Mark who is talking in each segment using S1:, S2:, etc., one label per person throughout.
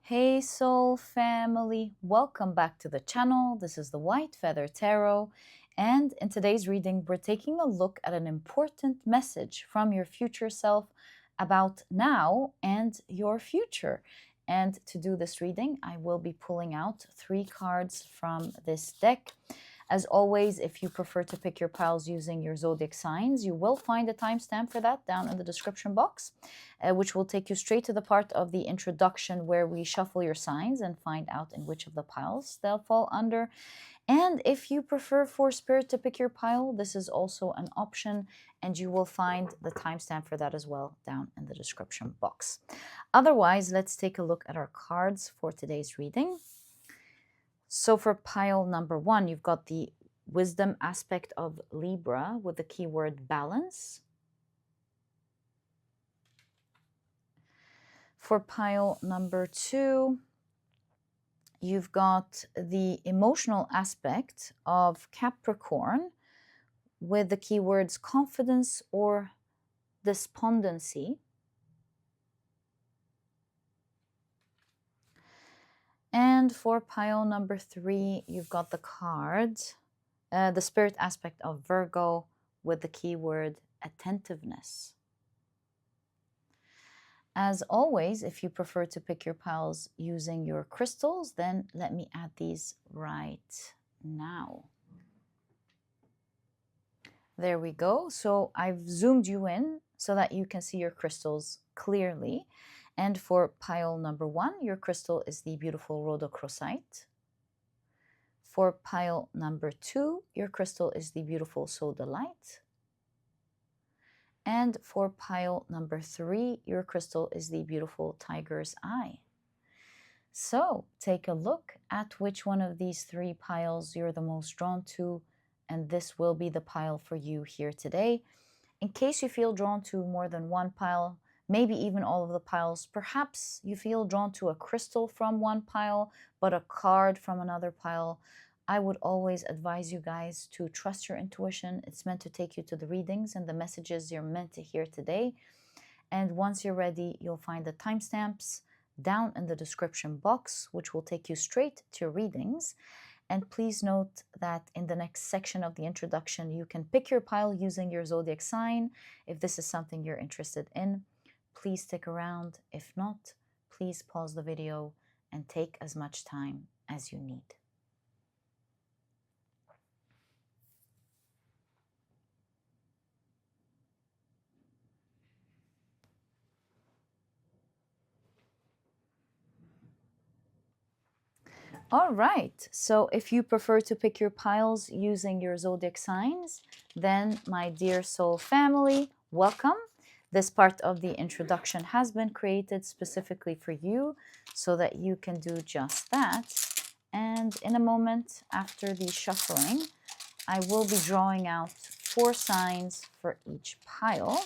S1: Hey soul family, welcome back to the channel. This is the White Feather Tarot, and in today's reading we're taking a look at an important message from your future self about now and your future. And to do this reading I will be pulling out 3 cards from this deck. As always, if you prefer to pick your piles using your zodiac signs, you will find a timestamp for that down in the description box, which will take you straight to the part of the introduction where we shuffle your signs and find out in which of the piles they'll fall under. And if you prefer for Spirit to pick your pile, this is also an option, and you will find the timestamp for that as well down in the description box. Otherwise, let's take a look at our cards for today's reading. So for pile number 1, you've got the wisdom aspect of Libra with the keyword balance. For pile number 2, you've got the emotional aspect of Capricorn with the keywords confidence or despondency. And for pile number 3, you've got the card, the spirit aspect of Virgo with the keyword attentiveness. As always, if you prefer to pick your piles using your crystals, then let me add these right now. There we go. So I've zoomed you in so that you can see your crystals clearly. And for pile number 1, your crystal is the beautiful Rhodochrosite. For pile number 2, your crystal is the beautiful Sodalite. And for pile number 3, your crystal is the beautiful Tiger's Eye. So take a look at which one of these 3 piles you're the most drawn to, and this will be the pile for you here today. In case you feel drawn to more than one pile, maybe even all of the piles, perhaps you feel drawn to a crystal from one pile, but a card from another pile, I would always advise you guys to trust your intuition. It's meant to take you to the readings and the messages you're meant to hear today. And once you're ready, you'll find the timestamps down in the description box, which will take you straight to your readings. And please note that in the next section of the introduction, you can pick your pile using your zodiac sign if this is something you're interested in. Please stick around. If not, please pause the video and take as much time as you need. All right, so if you prefer to pick your piles using your zodiac signs, then my dear soul family, welcome. This part of the introduction has been created specifically for you so that you can do just that. And in a moment after the shuffling, I will be drawing out 4 signs for each pile.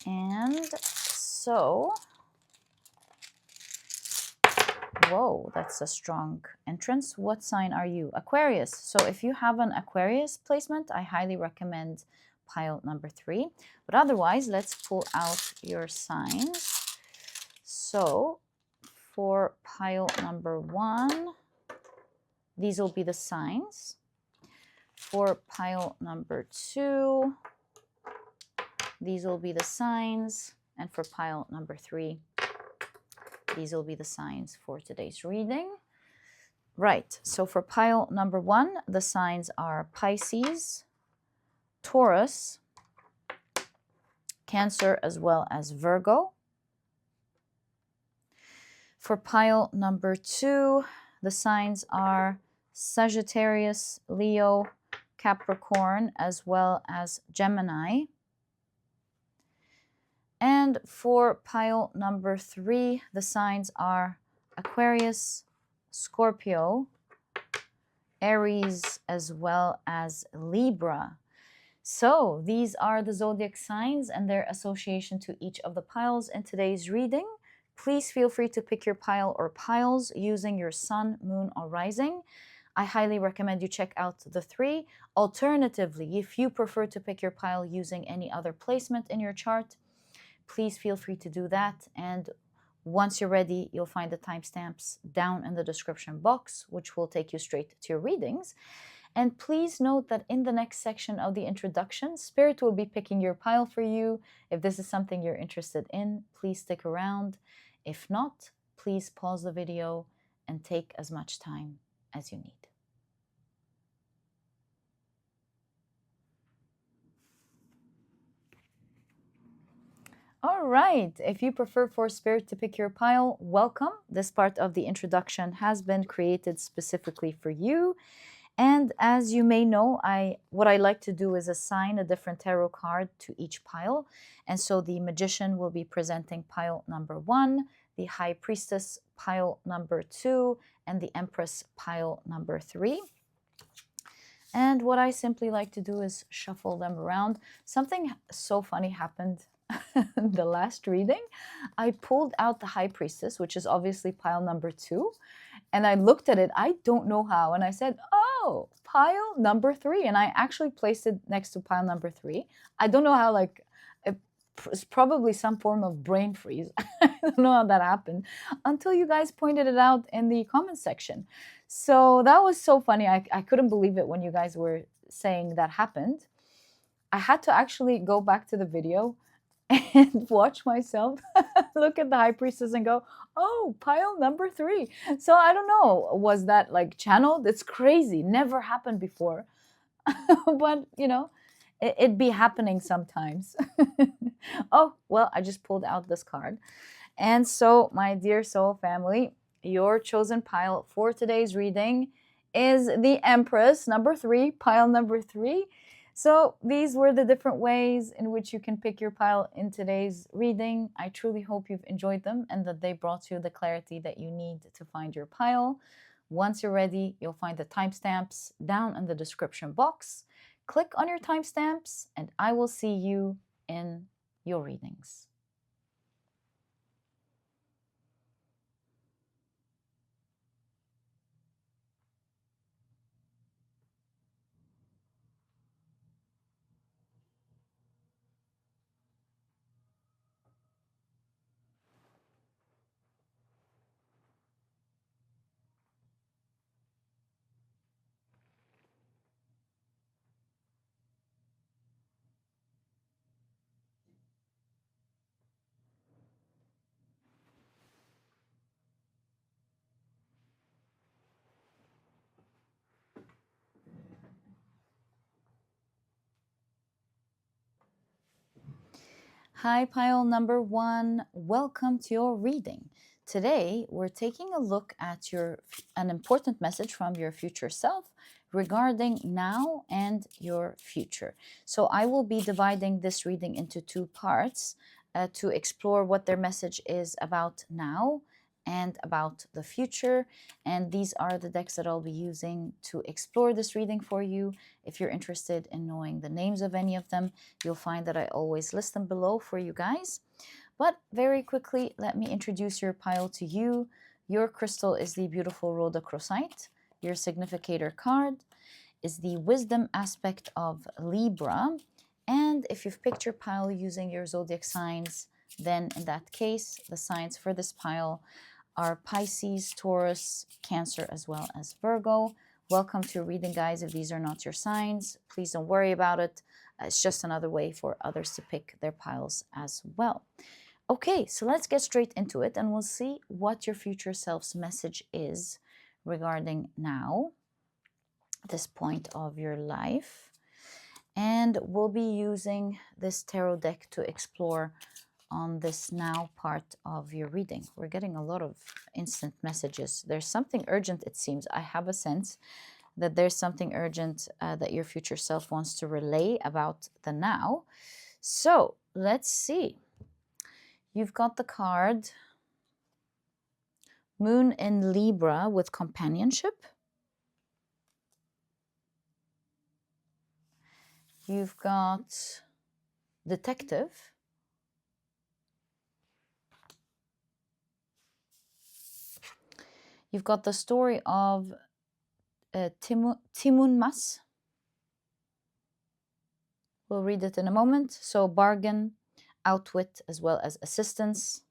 S1: And so, whoa, that's a strong entrance. What sign are you? Aquarius. So if you have an Aquarius placement, I highly recommend pile number 3. But otherwise, let's pull out your signs. So for pile number 1, these will be the signs. For pile number 2, these will be the signs. And for pile number 3, these will be the signs for today's reading. Right, so for pile number 1, the signs are Pisces, Taurus, Cancer, as well as Virgo. For pile number 2, the signs are Sagittarius, Leo, Capricorn, as well as Gemini. And for pile number 3, the signs are Aquarius, Scorpio, Aries, as well as Libra. So these are the zodiac signs and their association to each of the piles in today's reading. Please feel free to pick your pile or piles using your sun, moon, or rising. I highly recommend you check out the 3. Alternatively, if you prefer to pick your pile using any other placement in your chart, please feel free to do that. And Once you're ready, you'll find the timestamps down in the description box, which will take you straight to your readings. And please note that in the next section of the introduction, Spirit will be picking your pile for you. If this is something you're interested in, please stick around. If not, please pause the video and take as much time as you need. All right, if you prefer for Spirit to pick your pile, welcome. This part of the introduction has been created specifically for you. And as you may know, what I like to do is assign a different tarot card to each pile. And so the Magician will be presenting pile number 1, the High Priestess pile number 2, and the Empress pile number 3. And what I simply like to do is shuffle them around. Something so funny happened in the last reading. I pulled out the High Priestess, which is obviously pile number 2. And I looked at it, I don't know how, and I said, oh, pile number 3. And I actually placed it next to pile number 3. I don't know how, like, it's probably some form of brain freeze. I don't know how that happened until you guys pointed it out in the comment section. So that was so funny. I couldn't believe it when you guys were saying that happened. I had to actually go back to the video and watch myself look at the High Priestess and go, oh, pile number 3. So I don't know, was that like channeled? It's crazy, never happened before. But you know, it be happening sometimes. Oh, well, I just pulled out this card. And so, my dear soul family, your chosen pile for today's reading is the Empress, number 3, pile number 3. So these were the different ways in which you can pick your pile in today's reading. I truly hope you've enjoyed them and that they brought you the clarity that you need to find your pile. Once you're ready, you'll find the timestamps down in the description box. Click on your timestamps and I will see you in your readings. Hi, pile number 1. Welcome to your reading. Today, we're taking a look at an important message from your future self regarding now and your future. So I will be dividing this reading into 2 parts to explore what their message is about now and about the future. And these are the decks that I'll be using to explore this reading for you. If you're interested in knowing the names of any of them, you'll find that I always list them below for you guys. But very quickly, let me introduce your pile to you. Your crystal is the beautiful Rhodochrosite. Your significator card is the wisdom aspect of Libra. And if you've picked your pile using your zodiac signs, then in that case, the signs for this pile are Pisces, Taurus, Cancer, as well as Virgo. Welcome to your reading, guys. If these are not your signs, please don't worry about it. It's just another way for others to pick their piles as well. Okay, so let's get straight into it and we'll see what your future self's message is regarding now, this point of your life. And we'll be using this tarot deck to explore on this now part of your reading. We're getting a lot of instant messages. There's something urgent, it seems. I have a sense that there's something urgent that your future self wants to relay about the now. So let's see. You've got the card Moon in Libra with companionship. You've got Detective. You've got the story of Timun Mas. We'll read it in a moment. So bargain, outwit, as well as assistance.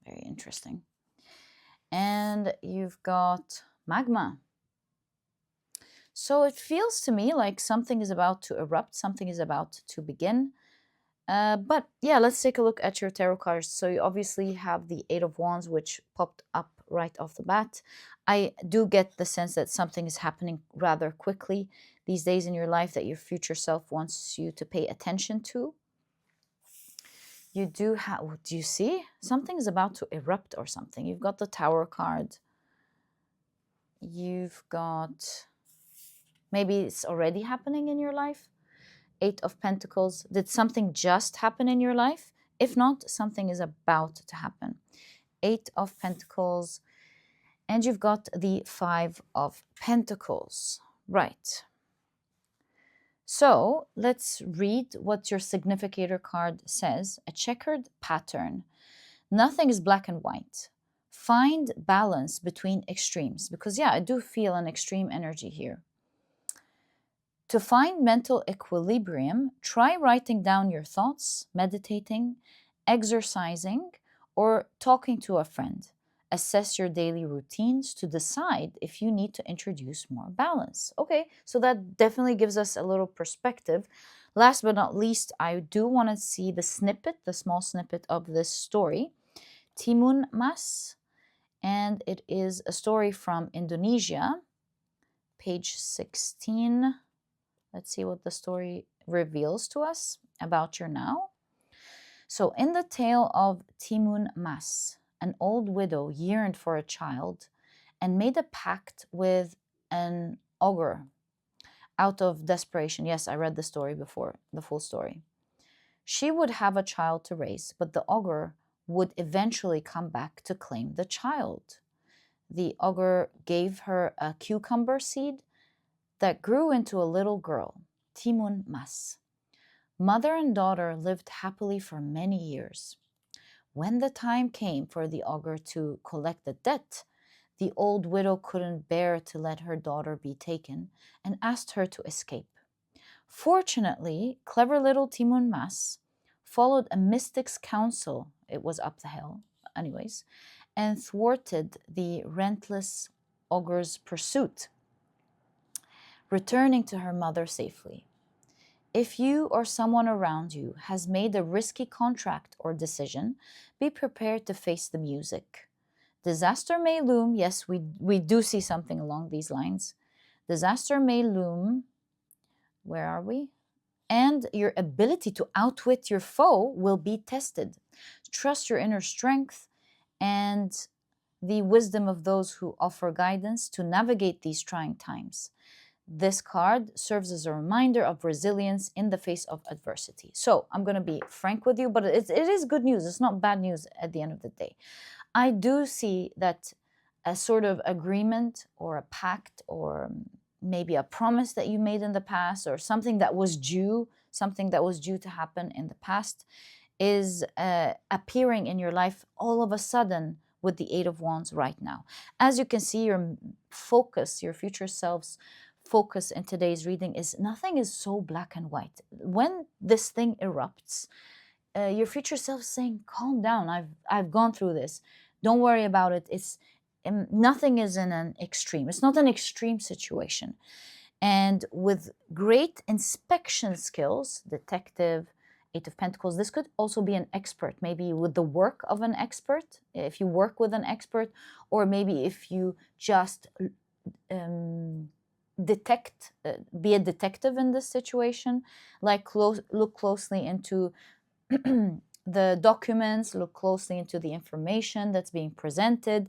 S1: Very interesting. And you've got magma. So it feels to me like something is about to erupt, something is about to begin. But yeah, let's take a look at your tarot cards. So you obviously have the Eight of Wands, which popped up right off the bat. I do get the sense that something is happening rather quickly these days in your life that your future self wants you to pay attention to. You do have, do you see? Something is about to erupt or something. You've got the Tower card. You've got, maybe it's already happening in your life. Eight of Pentacles. Did something just happen in your life? If not, something is about to happen. Eight of Pentacles. And you've got the Five of Pentacles. Right. So let's read what your significator card says. A checkered pattern. Nothing is black and white. Find balance between extremes. Because yeah, I do feel an extreme energy here. To find mental equilibrium, try writing down your thoughts, meditating, exercising, or talking to a friend. Assess your daily routines to decide if you need to introduce more balance. Okay, so that definitely gives us a little perspective. Last but not least, I do want to see the snippet, the small snippet of this story. Timun Mas, and it is a story from Indonesia, page 16. Let's see what the story reveals to us about your now. So in the tale of Timun Mas, an old widow yearned for a child and made a pact with an ogre out of desperation. Yes, I read the story before, the full story. She would have a child to raise, but the ogre would eventually come back to claim the child. The ogre gave her a cucumber seed that grew into a little girl, Timun Mas. Mother and daughter lived happily for many years. When the time came for the ogre to collect the debt, the old widow couldn't bear to let her daughter be taken and asked her to escape. Fortunately, clever little Timun Mas followed a mystic's counsel, it was up the hill, anyways, and thwarted the relentless ogre's pursuit, returning to her mother safely. If you or someone around you has made a risky contract or decision, be prepared to face the music. Disaster may loom. Yes, we do see something along these lines. Disaster may loom. Where are we? And your ability to outwit your foe will be tested. Trust your inner strength and the wisdom of those who offer guidance to navigate these trying times. This card serves as a reminder of resilience in the face of adversity. So I'm going to be frank with you, but it is good news. It's not bad news at the end of the day. I do see that a sort of agreement or a pact or maybe a promise that you made in the past or something that was due to happen in the past is appearing in your life all of a sudden with the Eight of Wands right now. As you can see, your focus, your future self's focus in today's reading is nothing is so black and white. When this thing erupts, your future self is saying, calm down, I've gone through this. Don't worry about it. It's nothing is in an extreme. It's not an extreme situation. And with great inspection skills, detective, Eight of Pentacles, this could also be an expert, maybe with the work of an expert, if you work with an expert, or maybe if you just detect, be a detective in this situation, like look closely into the documents, look closely into the information that's being presented,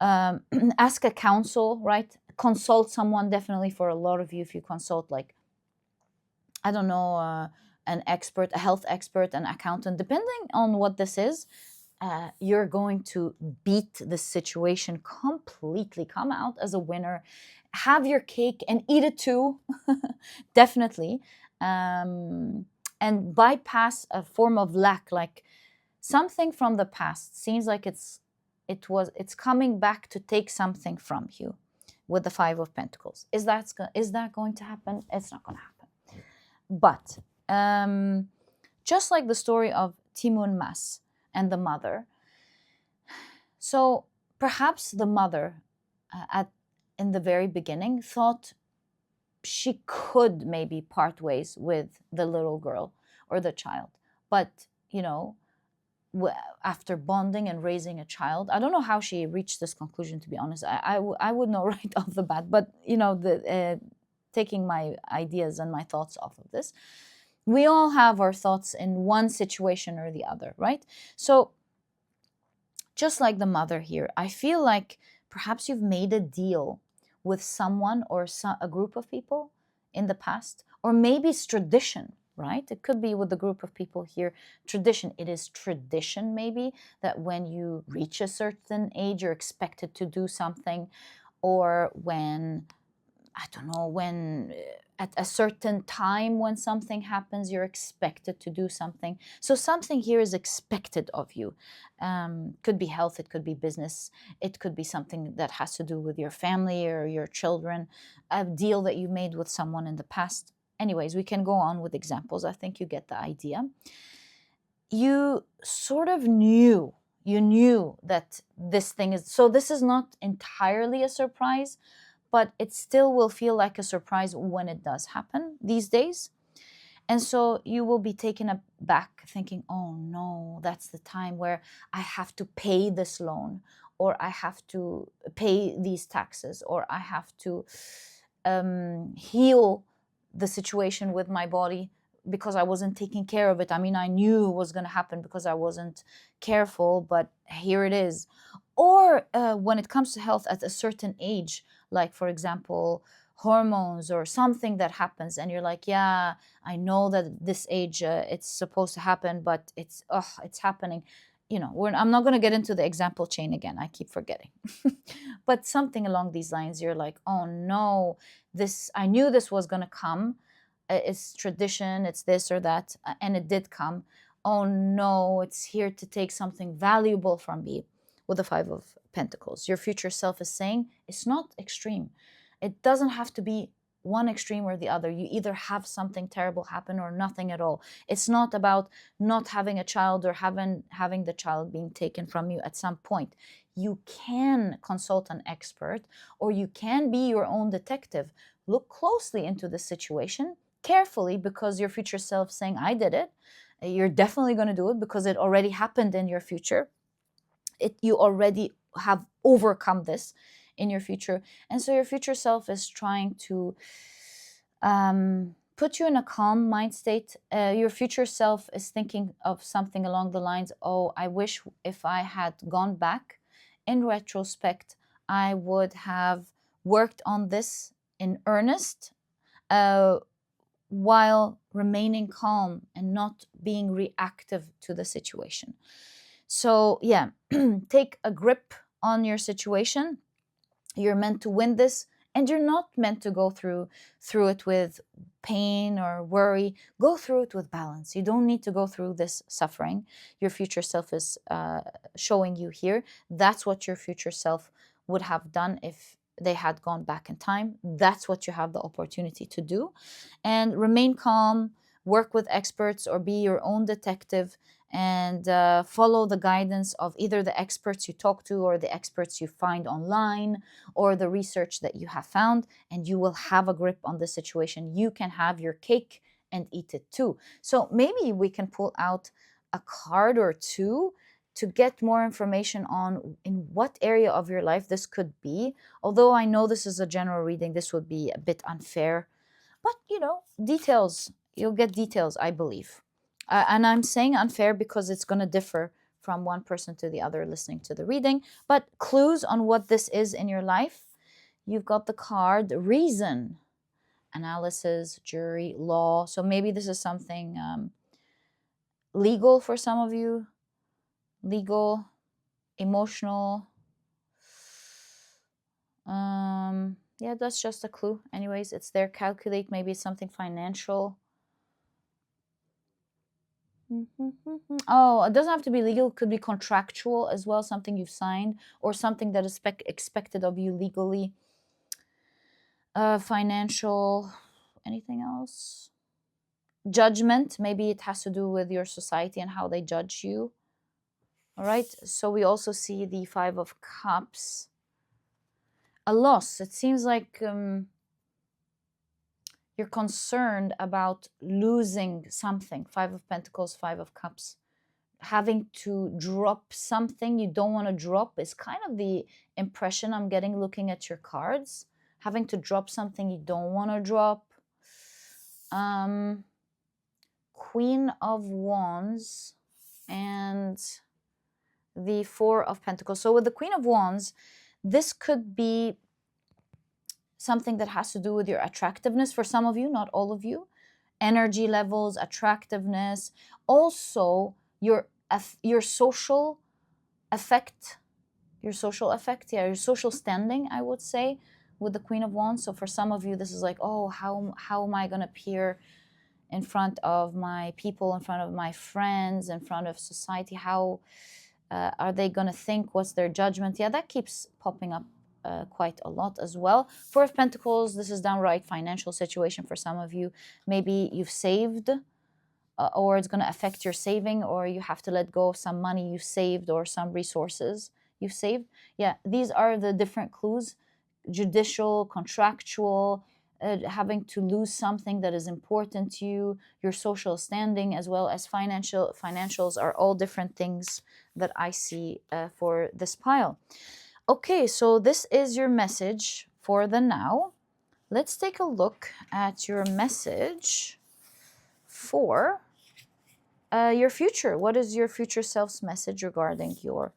S1: ask a counsel, right? Consult someone, definitely for a lot of you, if you consult like, I don't know, an expert, a health expert, an accountant, depending on what this is, you're going to beat the situation completely, come out as a winner, have your cake and eat it too, definitely, and bypass a form of lack, like something from the past seems like it's coming back to take something from you with the Five of Pentacles. Is that going to happen? It's not going to happen. But just like the story of Timun Mas and the mother, So perhaps the mother in the very beginning thought she could maybe part ways with the little girl or the child. But, after bonding and raising a child, I don't know how she reached this conclusion, to be honest. I would know right off the bat, but, taking my ideas and my thoughts off of this, we all have our thoughts in one situation or the other, right? So just like the mother here, I feel like perhaps you've made a deal with someone or a group of people in the past, or maybe it's tradition, right? It could be with a group of people here. Tradition. It is tradition, maybe, that when you reach a certain age, you're expected to do something, or when, I don't know, when at a certain time when something happens, you're expected to do something. So something here is expected of you. Could be health, it could be business, it could be something that has to do with your family or your children, a deal that you made with someone in the past. Anyways, we can go on with examples. I think you get the idea. You sort of knew, that this thing is, so this is not entirely a surprise, but it still will feel like a surprise when it does happen these days. And so you will be taken aback thinking, oh no, that's the time where I have to pay this loan, or I have to pay these taxes, or I have to heal the situation with my body because I wasn't taking care of it. I mean, I knew it was going to happen because I wasn't careful, but here it is. Or when it comes to health at a certain age, like, for example, hormones or something that happens, and you're like, yeah, I know that at this age it's supposed to happen, but it's happening. I'm not going to get into the example chain again. I keep forgetting. But something along these lines, you're like, oh no, I knew this was going to come. It's tradition, it's this or that, and it did come. Oh no, it's here to take something valuable from me. With the Five of Pentacles, your future self is saying it's not extreme. It doesn't have to be one extreme or the other. You either have something terrible happen or nothing at all. It's not about not having a child or having the child being taken from you at some point. You can consult an expert, or you can be your own detective. Look closely into the situation carefully, because your future self saying, I did it. You're definitely going to do it because it already happened in your future. You already have overcome this in your future. And so your future self is trying to put you in a calm mind state. Your future self is thinking of something along the lines, oh, I wish if I had gone back in retrospect, I would have worked on this in earnest, while remaining calm and not being reactive to the situation. So yeah, take a grip on your situation. You're meant to win this, and you're not meant to go through it with pain or worry. Go through it with balance. You don't need to go through this suffering. Your future self is showing you here. That's what your future self would have done if they had gone back in time. That's what you have the opportunity to do. And remain calm, work with experts, or be your own detective, and follow the guidance of either the experts you talk to, or the experts you find online, or the research that you have found, and you will have a grip on the situation. You can have your cake and eat it too. So maybe we can pull out a card or two to get more information on in what area of your life this could be. Although I know this is a general reading, this would be a bit unfair. But, details, you'll get details, I believe. And I'm saying unfair because it's going to differ from one person to the other listening to the reading. But clues on what this is in your life. You've got the card reason, analysis, jury, law. So maybe this is something legal for some of you. Legal, emotional. Yeah, that's just a clue. Anyways, it's there. Calculate. Maybe it's something financial. Oh, it doesn't have to be legal. It could be contractual as well, something you've signed, or something that is expected of you legally. Financial, anything else? Judgment, maybe it has to do with your society and how they judge you. All right, so we also see the Five of Cups. A loss. It seems like you're concerned about losing something. Five of Pentacles, Five of Cups. Having to drop something you don't want to drop is kind of the impression I'm getting looking at your cards. Having to drop something you don't want to drop. Queen of Wands and the Four of Pentacles. So with the Queen of Wands, this could be something that has to do with your attractiveness for some of you, not all of you. Energy levels, attractiveness, also your social effect, your social standing, I would say, with the Queen of Wands. So for some of you, this is like, oh, how am I going to appear in front of my people, in front of my friends, in front of society? How are they going to think? What's their judgment? Yeah, that keeps popping up quite a lot as well. Four of Pentacles, this is downright financial situation for some of you. Maybe you've saved or it's going to affect your saving, or you have to let go of some money you saved or some resources you've saved. Yeah, these are the different clues. Judicial, contractual, having to lose something that is important to you, your social standing, as well as financials are all different things that I see for this pile. Okay, so this is your message for the now. Let's take a look at your message for your future. What is your future self's message regarding your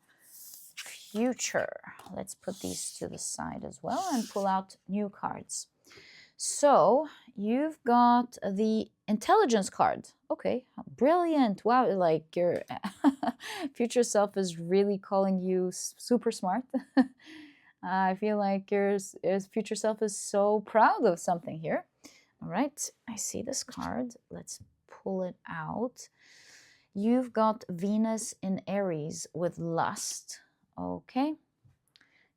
S1: future? Let's put these to the side as well and pull out new cards. So you've got the intelligence card. Okay, brilliant. Wow, like your future self is really calling you super smart. I feel like your future self is so proud of something here. All right, I see this card. Let's pull it out. You've got Venus in Aries with lust. Okay.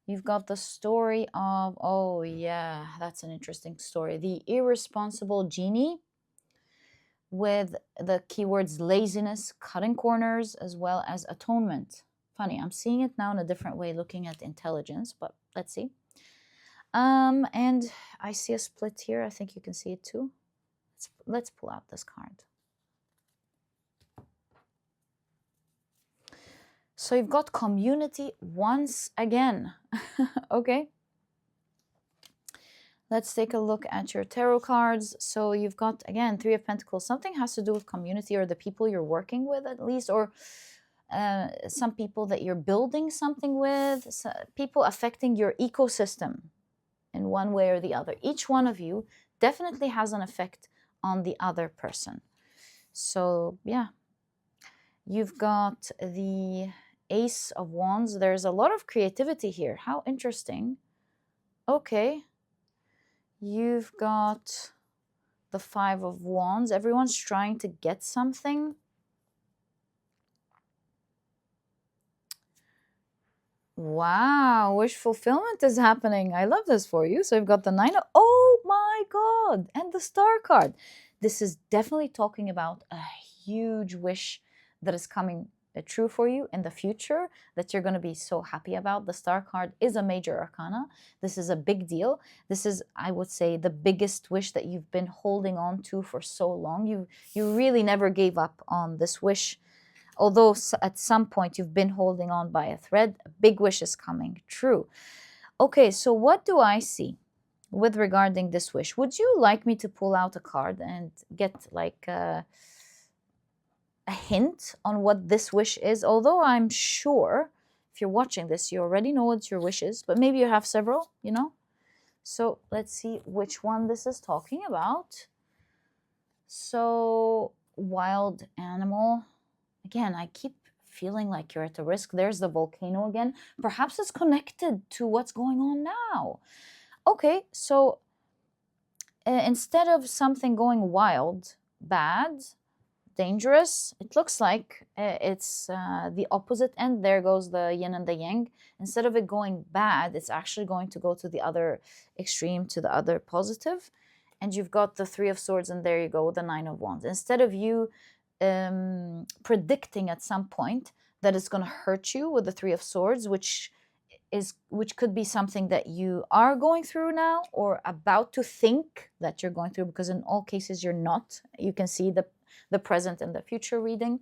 S1: You've got the story of, oh yeah, that's an interesting story. The irresponsible genie with the keywords laziness, cutting corners, as well as atonement. Funny, I'm seeing it now in a different way looking at intelligence, but let's see. And I see a split here. I think you can see it too. Let's pull out this card. So you've got community once again. Okay. Let's take a look at your tarot cards. So you've got, again, Three of Pentacles. Something has to do with community or the people you're working with at least, or some people that you're building something with, people affecting your ecosystem in one way or the other. Each one of you definitely has an effect on the other person. So yeah, you've got the Ace of Wands. There's a lot of creativity here. How interesting. Okay. You've got the Five of Wands. Everyone's trying to get something. Wow, wish fulfillment is happening. I love this for you. So you've got the Nine of, oh my God, and the Star card. This is definitely talking about a huge wish that is coming true for you in the future that you're going to be so happy about. The Star card is a major arcana. This is a big deal. This is, I would say, the biggest wish that you've been holding on to for so long. You really never gave up on this wish. Although at some point you've been holding on by a thread, a big wish is coming true. Okay, so what do I see with regarding this wish? Would you like me to pull out a card and get like a hint on what this wish is? Although I'm sure if you're watching this, you already know what your wish is, but maybe you have several, you know? So let's see which one this is talking about. So wild animal. Again, I keep feeling like you're at a risk. There's the volcano again. Perhaps it's connected to what's going on now. Okay, so instead of something going wild, bad, dangerous, it looks like it's the opposite end. There goes the yin and the yang. Instead of it going bad, it's actually going to go to the other extreme, to the other positive. And you've got the Three of Swords, and there you go, the Nine of Wands. Instead of you predicting at some point that is going to hurt you with the Three of Swords, which could be something that you are going through now or about to think that you're going through, because in all cases you're not. You can see the present and the future reading.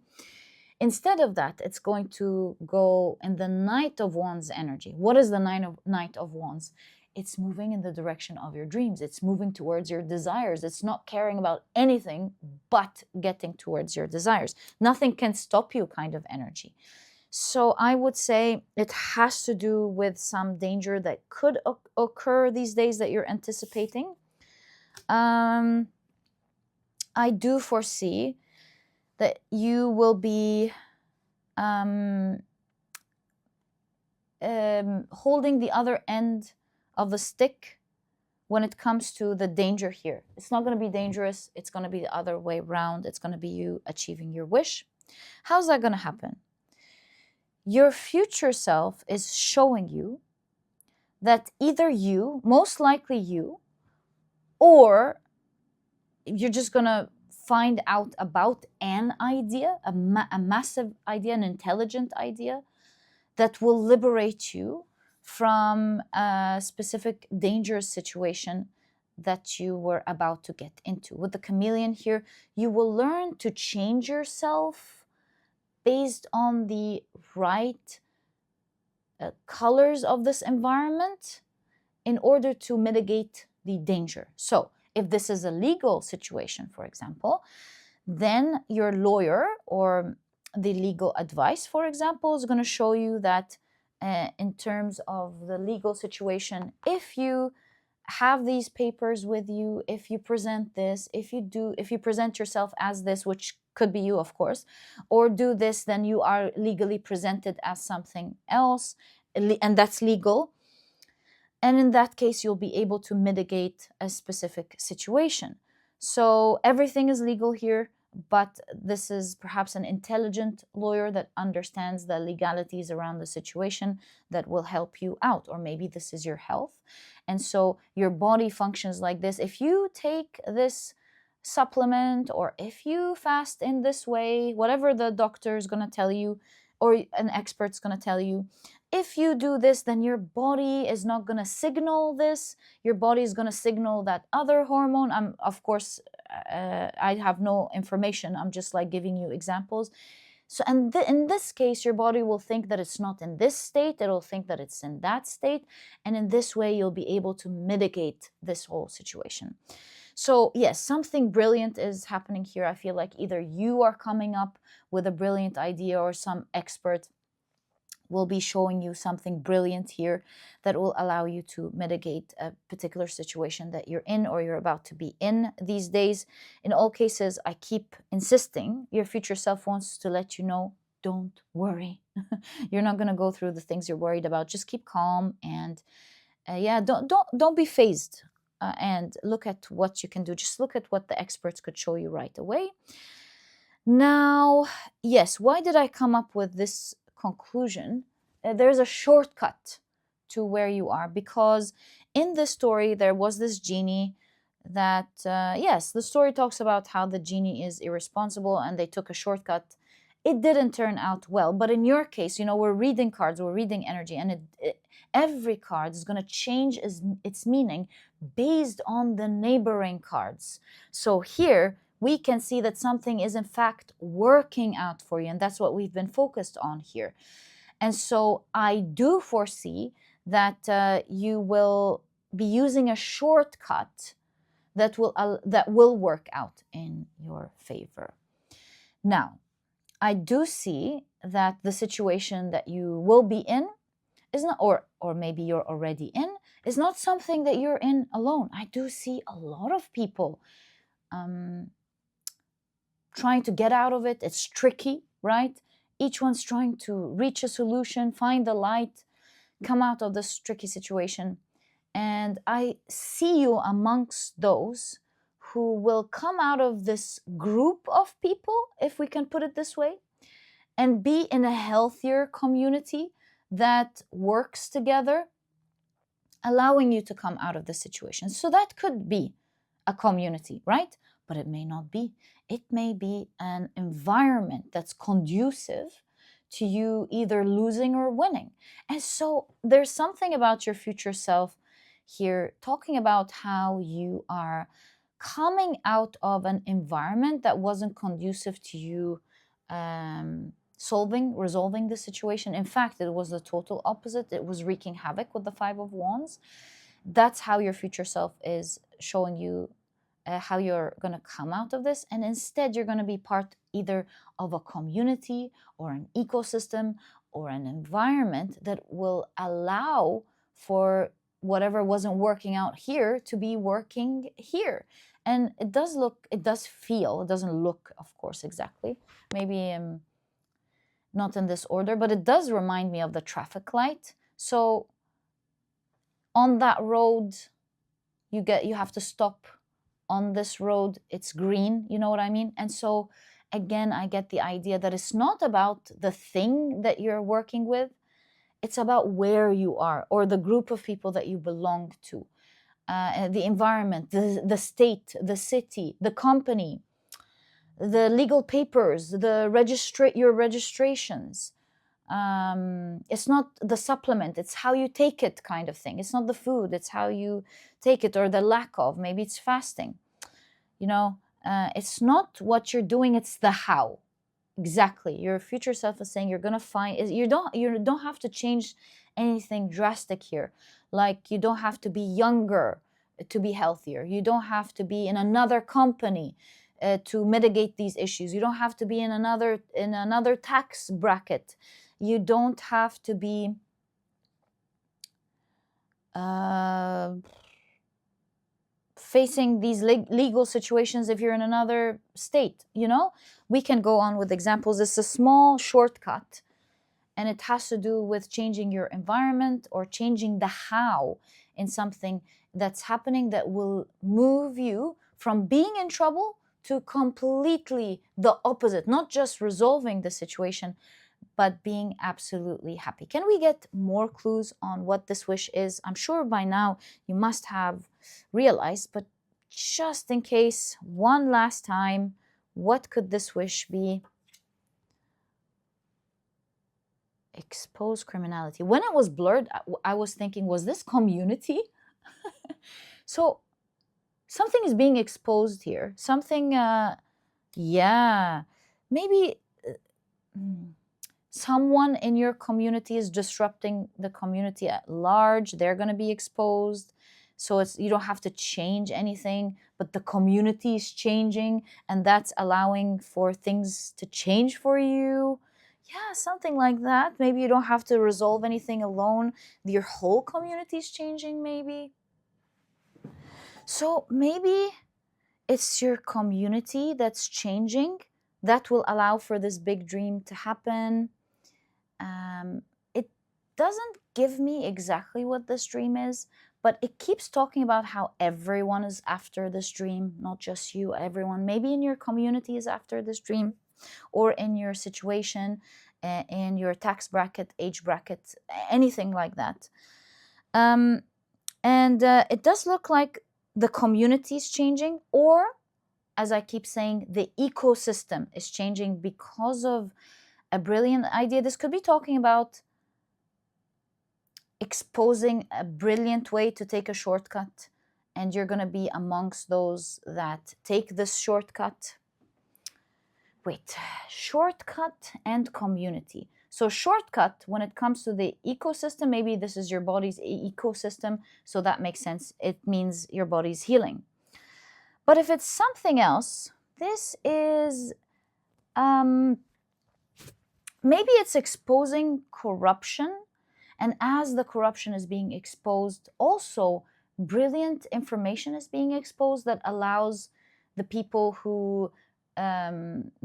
S1: Instead of that, it's going to go in the Knight of Wands energy. What is the Knight of Wands? It's moving in the direction of your dreams. It's moving towards your desires. It's not caring about anything but getting towards your desires. Nothing can stop you kind of energy. So I would say it has to do with some danger that could occur these days that you're anticipating. I do foresee that you will be holding the other end of the stick when it comes to the danger here. It's not going to be dangerous. It's going to be the other way around. It's going to be you achieving your wish. How's that going to happen? Your future self is showing you that either you, most likely you, or you're just going to find out about an idea, a massive idea, an intelligent idea that will liberate you from a specific dangerous situation that you were about to get into. With the chameleon here, you will learn to change yourself based on the right colors of this environment in order to mitigate the danger. So if this is a legal situation, for example, then your lawyer or the legal advice, for example, is going to show you that in terms of the legal situation, if you have these papers with you, if you present this, if you present yourself as this, which could be you, of course, or do this, then you are legally presented as something else, and that's legal. And in that case, you'll be able to mitigate a specific situation. So everything is legal here, but this is perhaps an intelligent lawyer that understands the legalities around the situation that will help you out. Or maybe this is your health. And so your body functions like this. If you take this supplement, or if you fast in this way, whatever the doctor is going to tell you, or an expert's going to tell you, if you do this, then your body is not going to signal this. Your body is going to signal that other hormone. Of course, I have no information. I'm just like giving you examples. So, and in this case, your body will think that it's not in this state. It'll think that it's in that state. And in this way, you'll be able to mitigate this whole situation. So yes, something brilliant is happening here. I feel like either you are coming up with a brilliant idea, or some expert will be showing you something brilliant here that will allow you to mitigate a particular situation that you're in or you're about to be in these days. In all cases, I keep insisting, your future self wants to let you know, don't worry. You're not going to go through the things you're worried about. Just keep calm and don't be phased, and look at what you can do. Just look at what the experts could show you right away. Now, yes, why did I come up with this conclusion? There's a shortcut to where you are, because in this story there was this genie that yes, the story talks about how the genie is irresponsible and they took a shortcut. It didn't turn out well, but in your case, we're reading cards, we're reading energy, and every card is going to change its meaning based on the neighboring cards. So here we can see that something is in fact working out for you, and that's what we've been focused on here. And so I do foresee that you will be using a shortcut that will work out in your favor. Now, I do see that the situation that you will be in is not, or maybe you're already in, is not something that you're in alone. I do see a lot of people trying to get out of it. It's tricky, right? Each one's trying to reach a solution, find the light, come out of this tricky situation. And I see you amongst those who will come out of this group of people, if we can put it this way, and be in a healthier community that works together, allowing you to come out of the situation. So that could be a community, right? But it may not be. It may be an environment that's conducive to you either losing or winning. And so there's something about your future self here talking about how you are coming out of an environment that wasn't conducive to you resolving the situation. In fact, it was the total opposite. It was wreaking havoc with the Five of Wands. That's how your future self is showing you how you're going to come out of this. And instead, you're going to be part either of a community or an ecosystem or an environment that will allow for whatever wasn't working out here to be working here. And it does feel, it doesn't look, of course, exactly, maybe not in this order, but it does remind me of the traffic light. So on that road, you have to stop. On this road, it's green, you know what I mean? And so again, I get the idea that it's not about the thing that you're working with, it's about where you are or the group of people that you belong to, the environment, the state, the city, the company, the legal papers, your registrations. It's not the supplement, it's how you take it, kind of thing. It's not the food, it's how you take it, or the lack of. Maybe it's fasting. It's not what you're doing, it's the how. Exactly. Your future self is saying you're gonna find. You don't have to change anything drastic here. Like, you don't have to be younger to be healthier. You don't have to be in another company to mitigate these issues. You don't have to be in another tax bracket. You don't have to be facing these legal situations if you're in another state. We can go on with examples. It's a small shortcut, and it has to do with changing your environment or changing the how in something that's happening that will move you from being in trouble to completely the opposite, not just resolving the situation, but being absolutely happy. Can we get more clues on what this wish is? I'm sure by now you must have realized, but just in case, one last time, what could this wish be? Expose criminality. When it was blurred, I was thinking, was this community? So something is being exposed here. Something, maybe someone in your community is disrupting the community at large. They're going to be exposed. So you don't have to change anything, but the community is changing, and that's allowing for things to change for you. Yeah, something like that. Maybe you don't have to resolve anything alone. Your whole community is changing, maybe. So maybe it's your community that's changing that will allow for this big dream to happen. It doesn't give me exactly what this dream is, but it keeps talking about how everyone is after this dream, not just you, everyone. Maybe in your community is after this dream, or in your situation, in your tax bracket, age bracket, anything like that. And it does look like the community is changing, or, as I keep saying, the ecosystem is changing because of a brilliant idea. This could be talking about exposing a brilliant way to take a shortcut, and you're going to be amongst those that take this shortcut. Wait, shortcut and community. So shortcut, when it comes to the ecosystem, maybe this is your body's ecosystem, so that makes sense. It means your body's healing. But if it's something else, this is maybe it's exposing corruption, and as the corruption is being exposed, also brilliant information is being exposed that allows the people who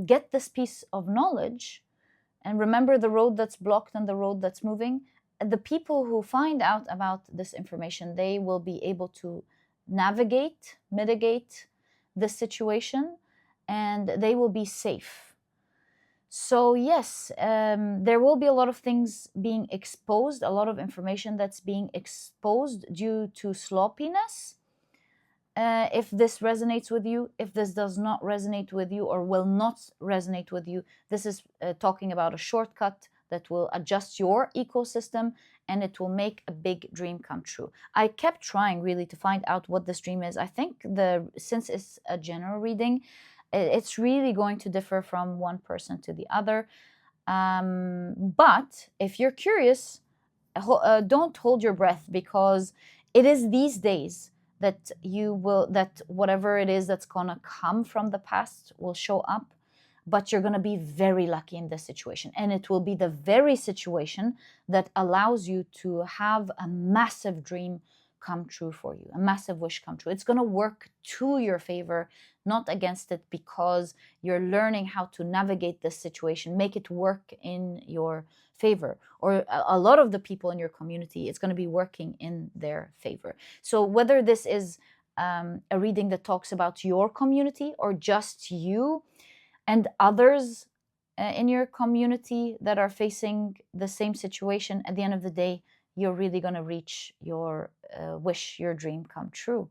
S1: get this piece of knowledge, and remember the road that's blocked and the road that's moving, the people who find out about this information, they will be able to navigate, mitigate the situation, and they will be safe. So yes, there will be a lot of things being exposed, a lot of information that's being exposed due to sloppiness. If this resonates with you, if this does not resonate with you or will not resonate with you, this is talking about a shortcut, that will adjust your ecosystem, and it will make a big dream come true. I kept trying really to find out what this dream is. I think since it's a general reading, it's really going to differ from one person to the other. But if you're curious, don't hold your breath, because it is these days that that whatever it is that's gonna come from the past will show up. But you're gonna be very lucky in this situation, and it will be the very situation that allows you to have a massive dream come true for you, a massive wish come true. It's gonna work to your favor, not against it, because you're learning how to navigate this situation, make it work in your favor. Or a lot of the people in your community, it's going to be working in their favor. So whether this is a reading that talks about your community, or just you and others in your community that are facing the same situation, at the end of the day, you're really going to reach your wish, your dream come true.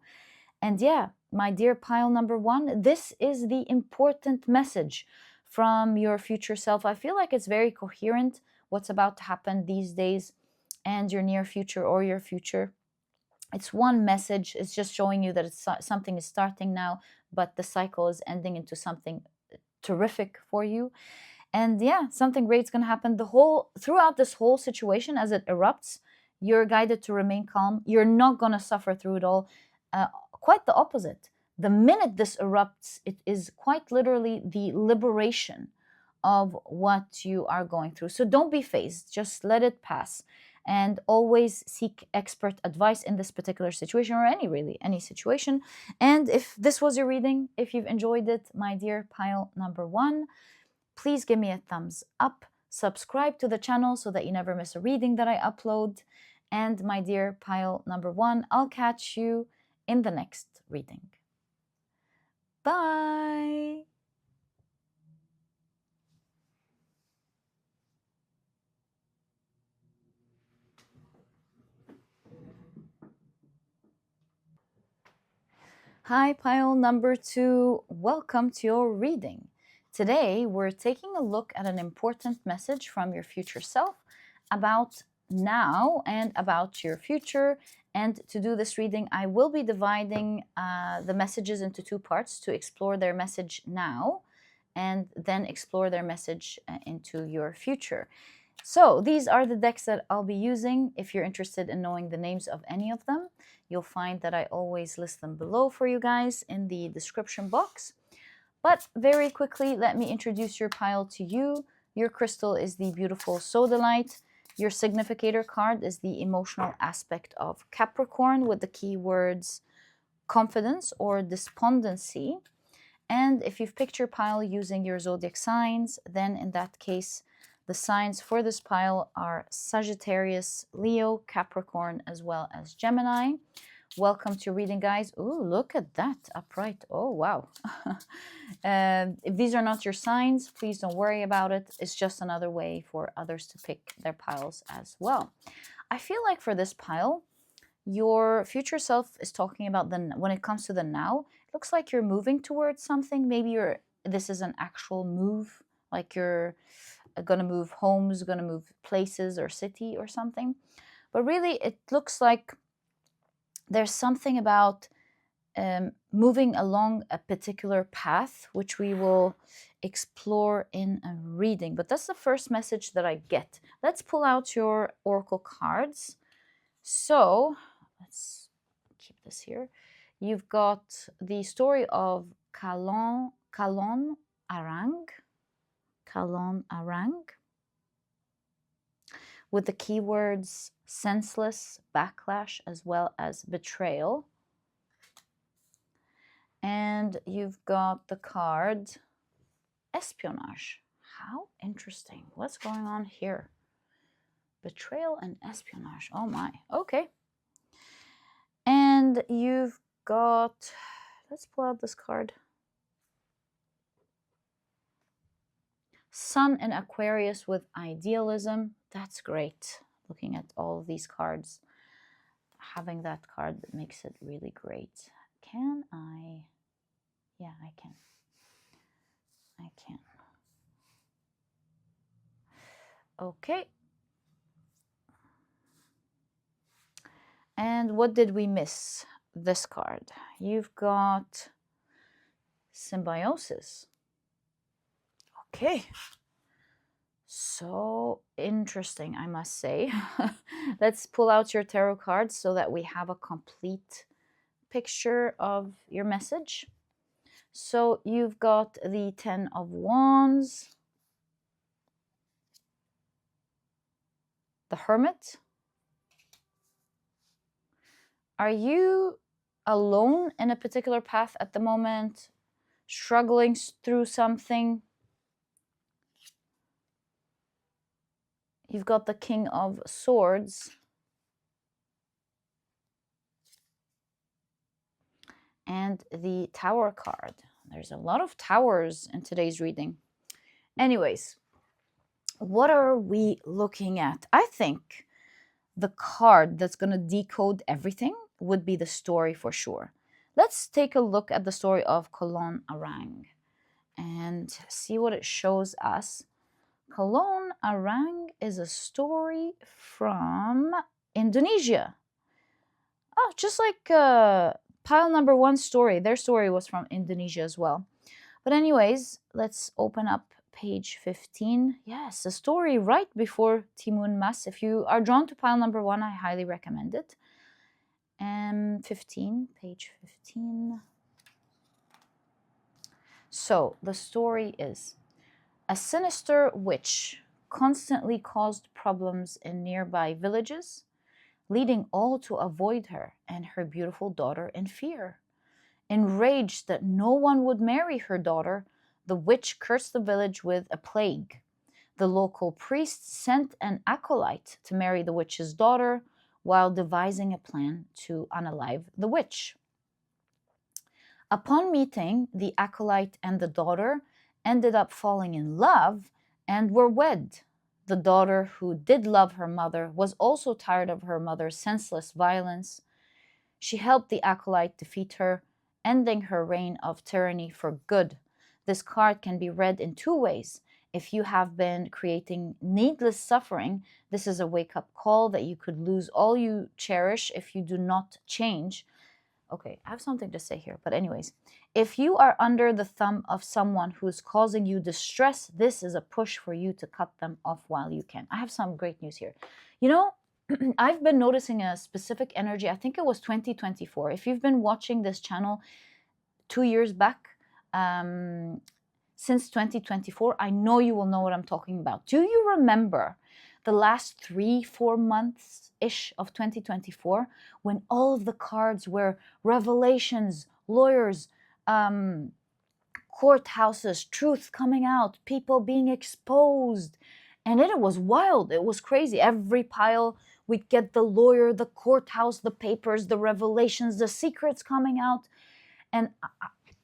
S1: And yeah, my dear pile number one, this is the important message from your future self. I feel like it's very coherent, what's about to happen these days and your near future or your future. It's one message. It's just showing you that something is starting now, but the cycle is ending into something terrific for you. And yeah, something great's going to happen throughout this whole situation. As it erupts, you're guided to remain calm. You're not going to suffer through it all. Quite the opposite. The minute this erupts, it is quite literally the liberation of what you are going through. So don't be phased, just let it pass, and always seek expert advice in this particular situation, or any situation. And if this was your reading, if you've enjoyed it, my dear pile number one, please give me a thumbs up, subscribe to the channel so that you never miss a reading that I upload. And my dear pile number one, I'll catch you in the next reading. Bye! Hi, pile number two. Welcome to your reading. Today, we're taking a look at an important message from your future self about now and about your future. And to do this reading, I will be dividing the messages into two parts to explore their message now and then explore their message into your future. So these are the decks that I'll be using. If you're interested in knowing the names of any of them, you'll find that I always list them below for you guys in the description box. But very quickly, let me introduce your pile to you. Your crystal is the beautiful Sodalite. Your significator card is the emotional aspect of Capricorn with the keywords confidence or despondency. And if you've picked your pile using your zodiac signs, then in that case, the signs for this pile are Sagittarius, Leo, Capricorn, as well as Gemini. Welcome to reading, guys. Ooh, look at that, upright. Oh, wow. If these are not your signs, please don't worry about it. It's just another way for others to pick their piles as well. I feel like for this pile, your future self is talking about when it comes to the now, it looks like you're moving towards something. Maybe this is an actual move, like you're going to move homes, going to move places or city or something. But really, it looks like there's something about moving along a particular path, which we will explore in a reading. But that's the first message that I get. Let's pull out your oracle cards. So let's keep this here. You've got the story of Kalon Arang. Kalon Arang, with the keywords senseless, backlash, as well as betrayal. And you've got the card espionage. How interesting. What's going on here? Betrayal and espionage. Oh my. Okay. And you've got, let's pull out this card. Sun and Aquarius with idealism. That's great. Looking at all of these cards, having that card makes it really great. Can I? Yeah, I can. I can. Okay. And what did we miss? This card. You've got symbiosis. Okay. So interesting, I must say. Let's pull out your tarot cards so that we have a complete picture of your message. So you've got the 10 of Wands, the Hermit. Are you alone in a particular path at the moment, struggling through something? You've got the King of Swords and the Tower card. There's a lot of towers in today's reading. Anyways, what are we looking at? I think the card that's going to decode everything would be the story for sure. Let's take a look at the story of Kolon Arang and see what it shows us. Kolon Arang is a story from Indonesia. Oh, just like pile number 1 story. Their story was from Indonesia as well. But anyways, let's open up page 15. Yes, a story right before Timun Mas. If you are drawn to pile number 1, I highly recommend it. And 15, page 15. So the story is: a sinister witch constantly caused problems in nearby villages, leading all to avoid her and her beautiful daughter in fear. Enraged that no one would marry her daughter, the witch cursed the village with a plague. The local priest sent an acolyte to marry the witch's daughter while devising a plan to unalive the witch. Upon meeting, the acolyte and the daughter ended up falling in love and were wed. The daughter, who did love her mother, was also tired of her mother's senseless violence. She helped the acolyte defeat her, ending her reign of tyranny for good. This card can be read in 2 ways. If you have been creating needless suffering, this is a wake-up call that you could lose all you cherish if you do not change. Okay, I have something to say here, but anyways, if you are under the thumb of someone who's causing you distress, this is a push for you to cut them off while you can. I have some great news here. You know, I've been noticing a specific energy. I think it was 2024. If you've been watching this channel 2 years back, since 2024, I know you will know what I'm talking about. Do you remember the last 3-4 months-ish of 2024 when all of the cards were revelations, lawyers, courthouses, truth coming out, people being exposed? And it was wild. It was crazy. Every pile, we'd get the lawyer, the courthouse, the papers, the revelations, the secrets coming out. And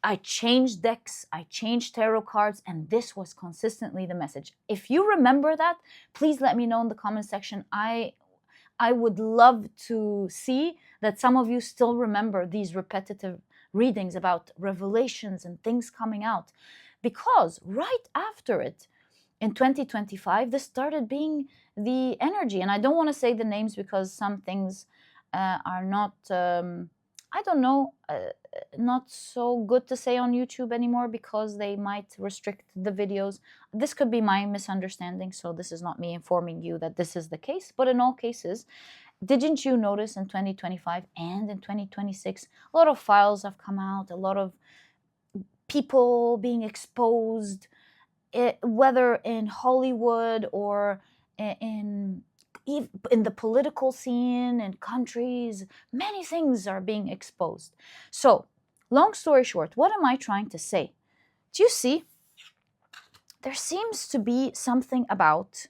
S1: I changed decks, I changed tarot cards, and this was consistently the message. If you remember that, please let me know in the comment section. I would love to see that some of you still remember these repetitive readings about revelations and things coming out. Because right after it, in 2025, this started being the energy. And I don't want to say the names because some things are not, I don't know, not so good to say on YouTube anymore because they might restrict the videos. This could be my misunderstanding, so this is not me informing you that this is the case. But in all cases, didn't you notice in 2025 and in 2026, a lot of files have come out, a lot of people being exposed, whether in Hollywood or in the political scene in countries, many things are being exposed. So, long story short, what am I trying to say? Do you see? There seems to be something about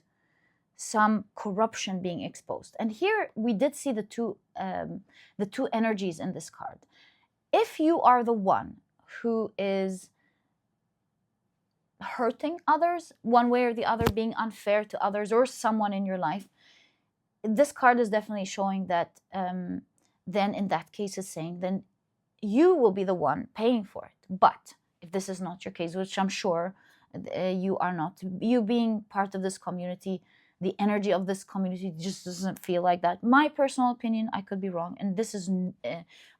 S1: some corruption being exposed. And here we did see the two energies in this card. If you are the one who is hurting others one way or the other, being unfair to others or someone in your life, this card is definitely showing that then in that case is saying then you will be the one paying for it. But if this is not your case, which I'm sure you are not, you being part of this community, the energy of this community just doesn't feel like that. My personal opinion, I could be wrong, and this is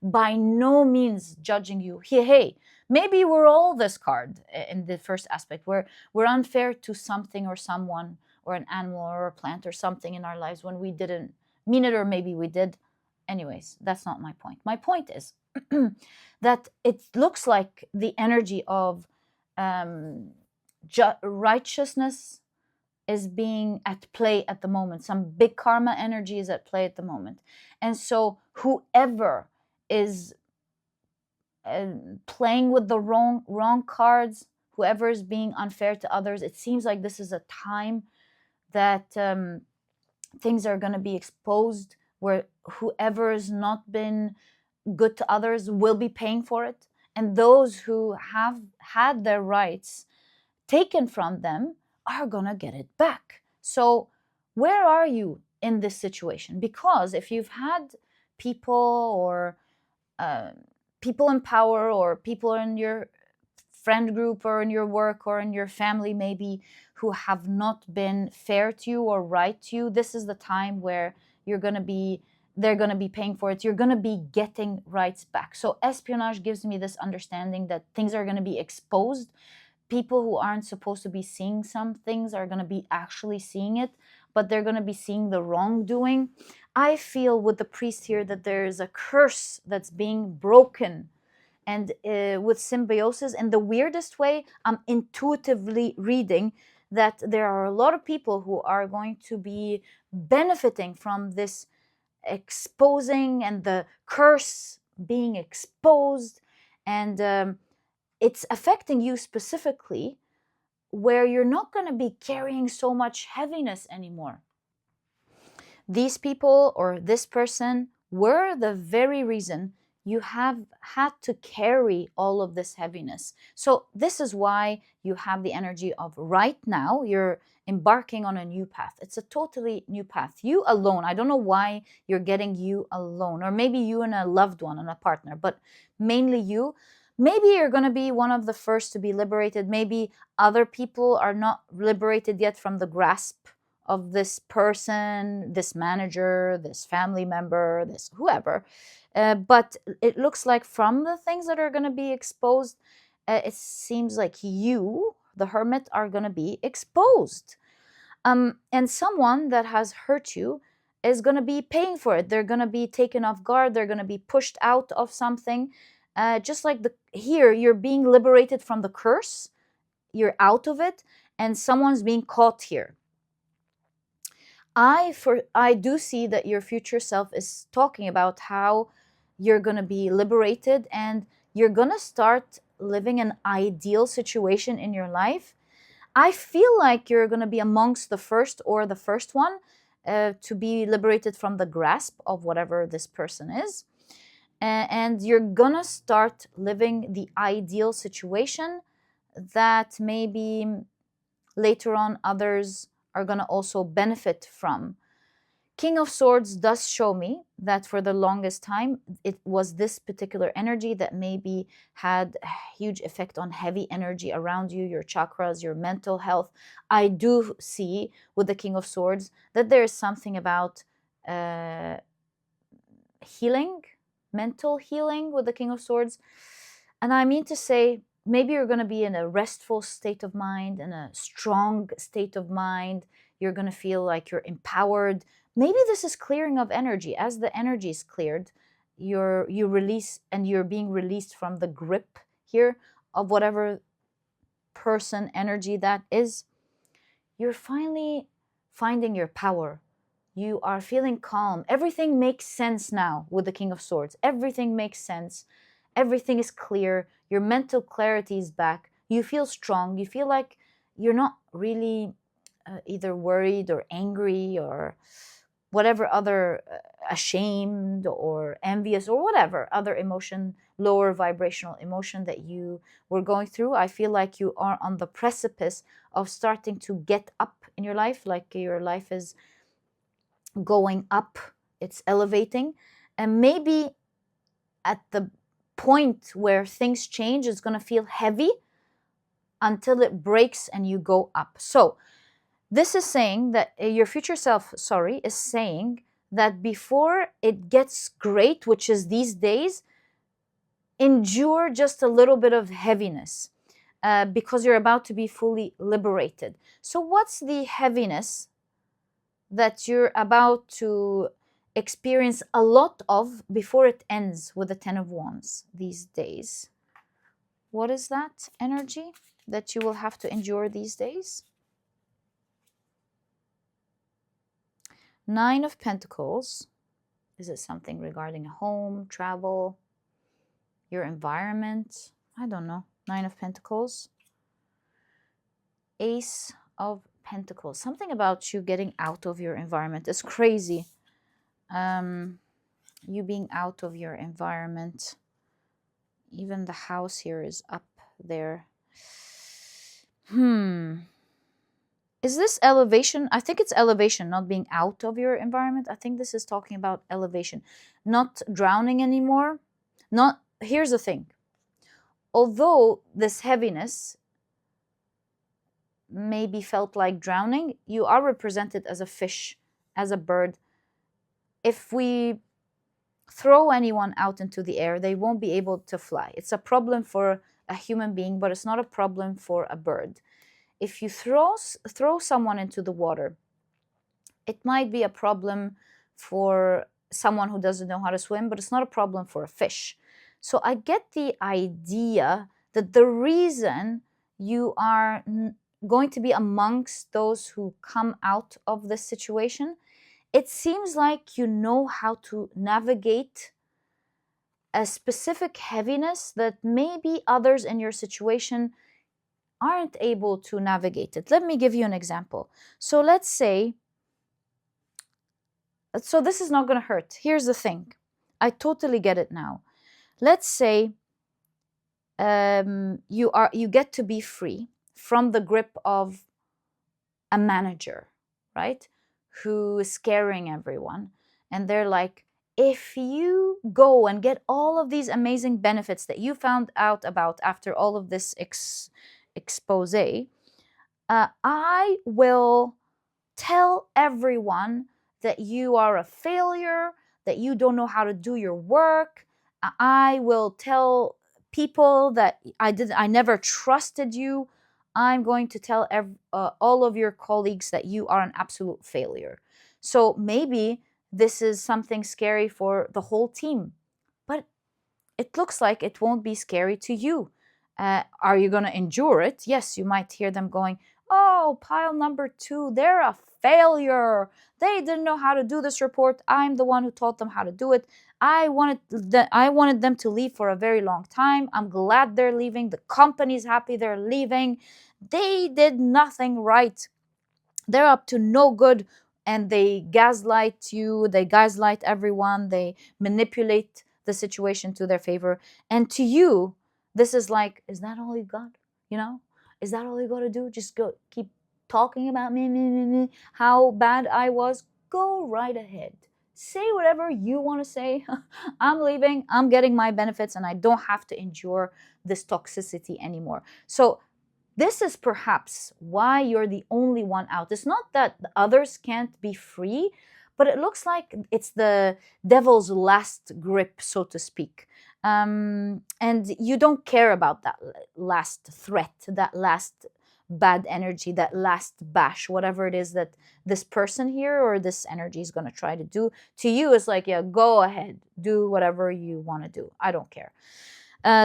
S1: by no means judging you. Hey, maybe we're all this card in the first aspect, where we're unfair to something or someone or an animal or a plant or something in our lives when we didn't mean it, or maybe we did. Anyways, that's not my point. My point is that it looks like the energy of righteousness is being at play at the moment. Some big karma energy is at play at the moment. And so whoever is playing with the wrong cards, whoever is being unfair to others, it seems like this is a time that things are going to be exposed, where whoever has not been good to others will be paying for it, and those who have had their rights taken from them are going to get it back. So where are you in this situation? Because if you've had people or people in power, or people in your friend group or in your work or in your family maybe, who have not been fair to you or right to you, this is the time where they're going to be paying for it. You're going to be getting rights back. So espionage gives me this understanding that things are going to be exposed. People who aren't supposed to be seeing some things are going to be actually seeing it, but they're going to be seeing the wrongdoing. I feel with the priest here that there is a curse that's being broken, and with symbiosis. In the weirdest way, I'm intuitively reading that there are a lot of people who are going to be benefiting from this exposing and the curse being exposed. And it's affecting you specifically, where you're not going to be carrying so much heaviness anymore. These people or this person were the very reason you have had to carry all of this heaviness. So this is why you have the energy of right now you're embarking on a new path. It's a totally new path. You alone. I don't know why you're getting you alone, or maybe you and a loved one and a partner, but mainly you. Maybe you're going to be one of the first to be liberated. Maybe other people are not liberated yet from the grasp of this person, this manager, this family member, this whoever. But it looks like from the things that are going to be exposed, it seems like you, the hermit, are going to be exposed. And someone that has hurt you is going to be paying for it. They're going to be taken off guard. They're going to be pushed out of something. Just like here, you're being liberated from the curse. You're out of it, and someone's being caught here. I do see that your future self is talking about how you're going to be liberated, and you're going to start living an ideal situation in your life. I feel like you're going to be amongst the first, or the first one to be liberated from the grasp of whatever this person is. And you're going to start living the ideal situation that maybe later on others are going to also benefit from. King of Swords does show me that for the longest time, it was this particular energy that maybe had a huge effect on heavy energy around you, your chakras, your mental health. I do see with the King of Swords that there is something about healing, mental healing with the King of Swords. And I mean to say, maybe you're going to be in a restful state of mind, in a strong state of mind. You're going to feel like you're empowered. Maybe this is clearing of energy. As the energy is cleared, you release, and you're being released from the grip here of whatever person energy that is. You're finally finding your power. You are feeling calm. Everything makes sense now with the King of Swords. Everything makes sense. Everything is clear. Your mental clarity is back. You feel strong. You feel like you're not really either worried or angry or whatever other ashamed or envious or whatever other emotion, lower vibrational emotion that you were going through. I feel like you are on the precipice of starting to get up in your life, like your life is going up, it's elevating. And maybe at the point where things change, it's going to feel heavy until it breaks and you go up. So This is saying that your future self, sorry, is saying that before it gets great, which is these days, endure just a little bit of heaviness because you're about to be fully liberated. So, what's the heaviness that you're about to experience a lot of before it ends with the Ten of Wands these days? What is that energy that you will have to endure these days? Nine of Pentacles. Is it something regarding a home, travel, your environment? I don't know. Nine of Pentacles. Ace of Pentacles. Something about you getting out of your environment. It's crazy. You being out of your environment. Even the house here is up there. Is this elevation? I think it's elevation, not being out of your environment. I think this is talking about elevation. Not drowning anymore. Here's the thing. Although this heaviness maybe felt like drowning, you are represented as a fish, as a bird. If we throw anyone out into the air, they won't be able to fly. It's a problem for a human being, but it's not a problem for a bird. If you throw someone into the water, it might be a problem for someone who doesn't know how to swim, but it's not a problem for a fish. So I get the idea that the reason you are going to be amongst those who come out of this situation, it seems like you know how to navigate a specific heaviness that maybe others in your situation aren't able to navigate it. Let me give you an example. So let's say, so this is not going to hurt. Here's the thing. I totally get it now. Let's say you get to be free from the grip of a manager, right? Who is scaring everyone. And they're like, if you go and get all of these amazing benefits that you found out about after all of this expose, I will tell everyone that you are a failure, that you don't know how to do your work. I will tell people that I never trusted you. I'm going to tell all of your colleagues that you are an absolute failure. So maybe this is something scary for the whole team, but it looks like it won't be scary to you. Are you going to endure it? Yes, you might hear them going, oh, pile number 2, they're a failure. They didn't know how to do this report. I'm the one who taught them how to do it. I wanted them to leave for a very long time. I'm glad they're leaving. The company's happy they're leaving. They did nothing right. They're up to no good, and they gaslight you. They gaslight everyone. They manipulate the situation to their favor. And to you, this is like, is that all you got? You know, is that all you got to do? Just go keep talking about me, how bad I was. Go right ahead. Say whatever you want to say. I'm leaving. I'm getting my benefits, and I don't have to endure this toxicity anymore. So this is perhaps why you're the only one out. It's not that the others can't be free, but it looks like it's the devil's last grip, so to speak. And you don't care about that last threat, that last bad energy, that last bash, whatever it is that this person here or this energy is going to try to do to you. Is like, yeah, go ahead, do whatever you want to do. I don't care.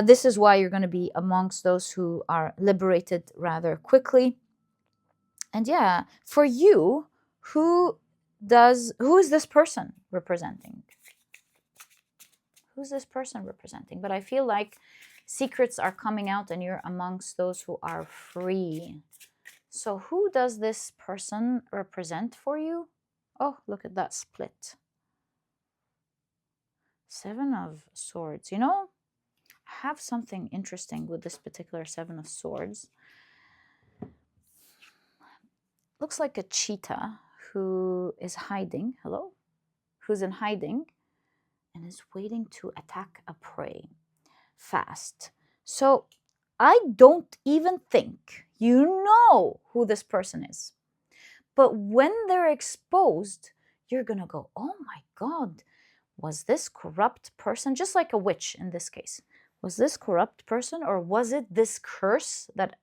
S1: This is why you're going to be amongst those who are liberated rather quickly. And yeah, for you, who is this person representing? Who's this person representing? But I feel like secrets are coming out and you're amongst those who are free. So who does this person represent for you? Oh, look at that split. 7 of Swords. You know, I have something interesting with this particular 7 of Swords. Looks like a cheetah who is hiding. Hello? Who's in hiding and is waiting to attack a prey fast. So I don't even think you know who this person is. But when they're exposed, you're going to go, oh my God, was this corrupt person, just like a witch in this case, was this corrupt person, or was it this curse that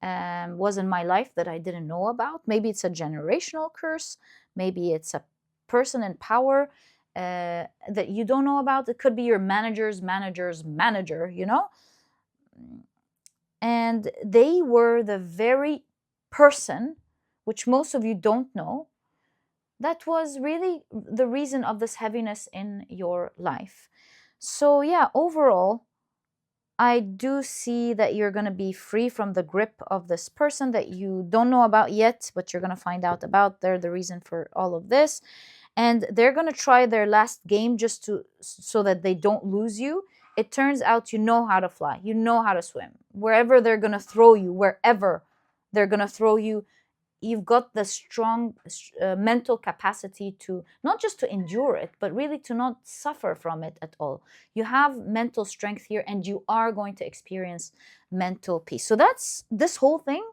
S1: was in my life that I didn't know about? Maybe it's a generational curse. Maybe it's a person in power that you don't know about. It could be your manager's manager's manager, you know? And they were the very person, which most of you don't know, that was really the reason of this heaviness in your life. So yeah, overall, I do see that you're going to be free from the grip of this person that you don't know about yet, but you're going to find out about. They're the reason for all of this. And they're going to try their last game just so that they don't lose you. It turns out you know how to fly. You know how to swim. Wherever they're going to throw you, wherever they're going to throw you, you've got the strong mental capacity to not just to endure it, but really to not suffer from it at all. You have mental strength here, and you are going to experience mental peace. So that's this whole thing.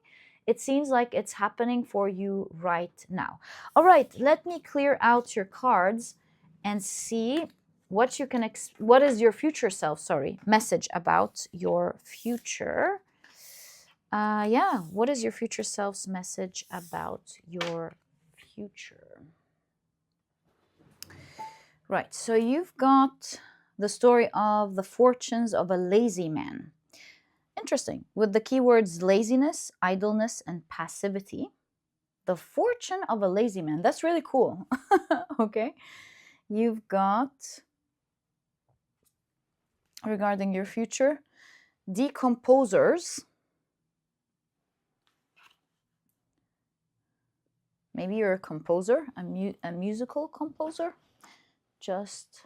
S1: It seems like it's happening for you right now. All right, let me clear out your cards and see what you can what is your future self, message about your future. Yeah, what is your future self's message about your future? Right, so you've got the story of the fortunes of a lazy man. Interesting, with the keywords laziness, idleness, and passivity. The fortune of a lazy man, that's really cool. Okay, you've got, regarding your future, decomposers. Maybe you're a composer, a musical composer. Just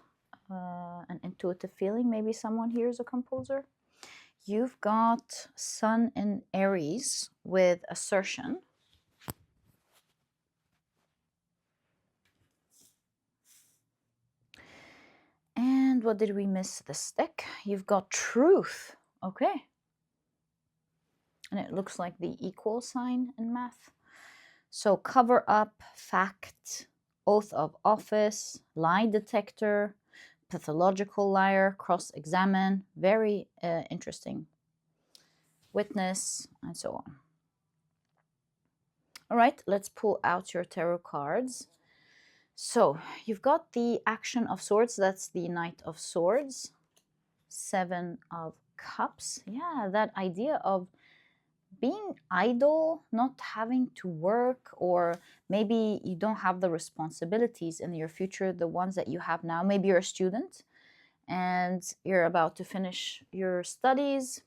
S1: an intuitive feeling. Maybe someone here is a composer. You've got Sun in Aries with assertion. And what did we miss this deck? You've got truth. Okay. And it looks like the equal sign in math. So cover up, fact, oath of office, lie detector, pathological liar, cross-examine. Very interesting. Witness, and so on. All right, let's pull out your tarot cards. So you've got the Action of Swords. That's the Knight of Swords. Seven of Cups. Yeah, that idea of being idle, not having to work, or maybe you don't have the responsibilities in your future, the ones that you have now. Maybe you're a student and you're about to finish your studies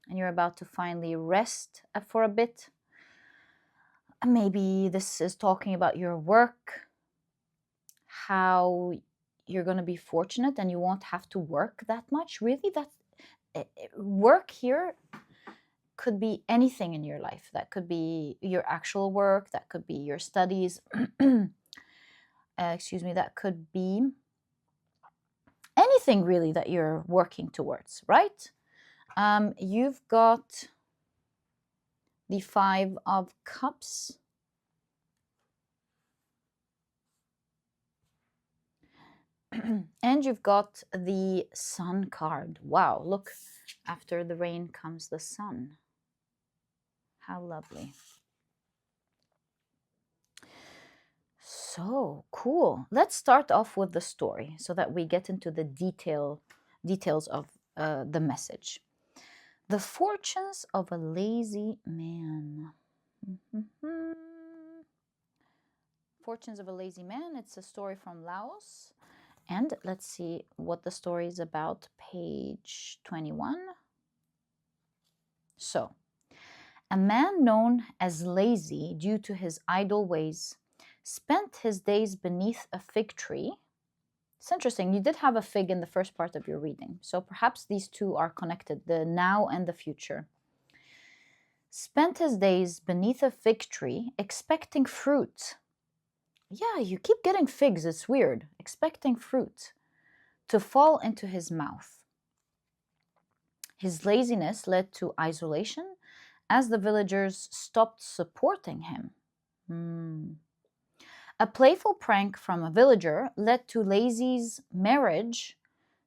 S1: and you're about to finally rest for a bit. Maybe this is talking about your work, how you're going to be fortunate and you won't have to work that much. Really, that work here could be anything in your life. That could be your actual work, that could be your studies. Excuse me, that could be anything really that you're working towards, right? You've got the Five of Cups. And you've got the Sun card. Wow, look, after the rain comes the sun. How lovely. So cool. Let's start off with the story so that we get into the details of the message. The fortunes of a lazy man. Fortunes of a lazy man. It's a story from Laos. And let's see what the story is about. Page 21. So, a man known as lazy due to his idle ways spent his days beneath a fig tree. It's interesting, you did have a fig in the first part of your reading, so perhaps these two are connected, the now and the future. Spent his days beneath a fig tree, expecting fruit. Yeah, you keep getting figs, it's weird. Expecting fruit to fall into his mouth. His laziness led to isolation as the villagers stopped supporting him. Hmm. A playful prank from a villager led to Lazy's marriage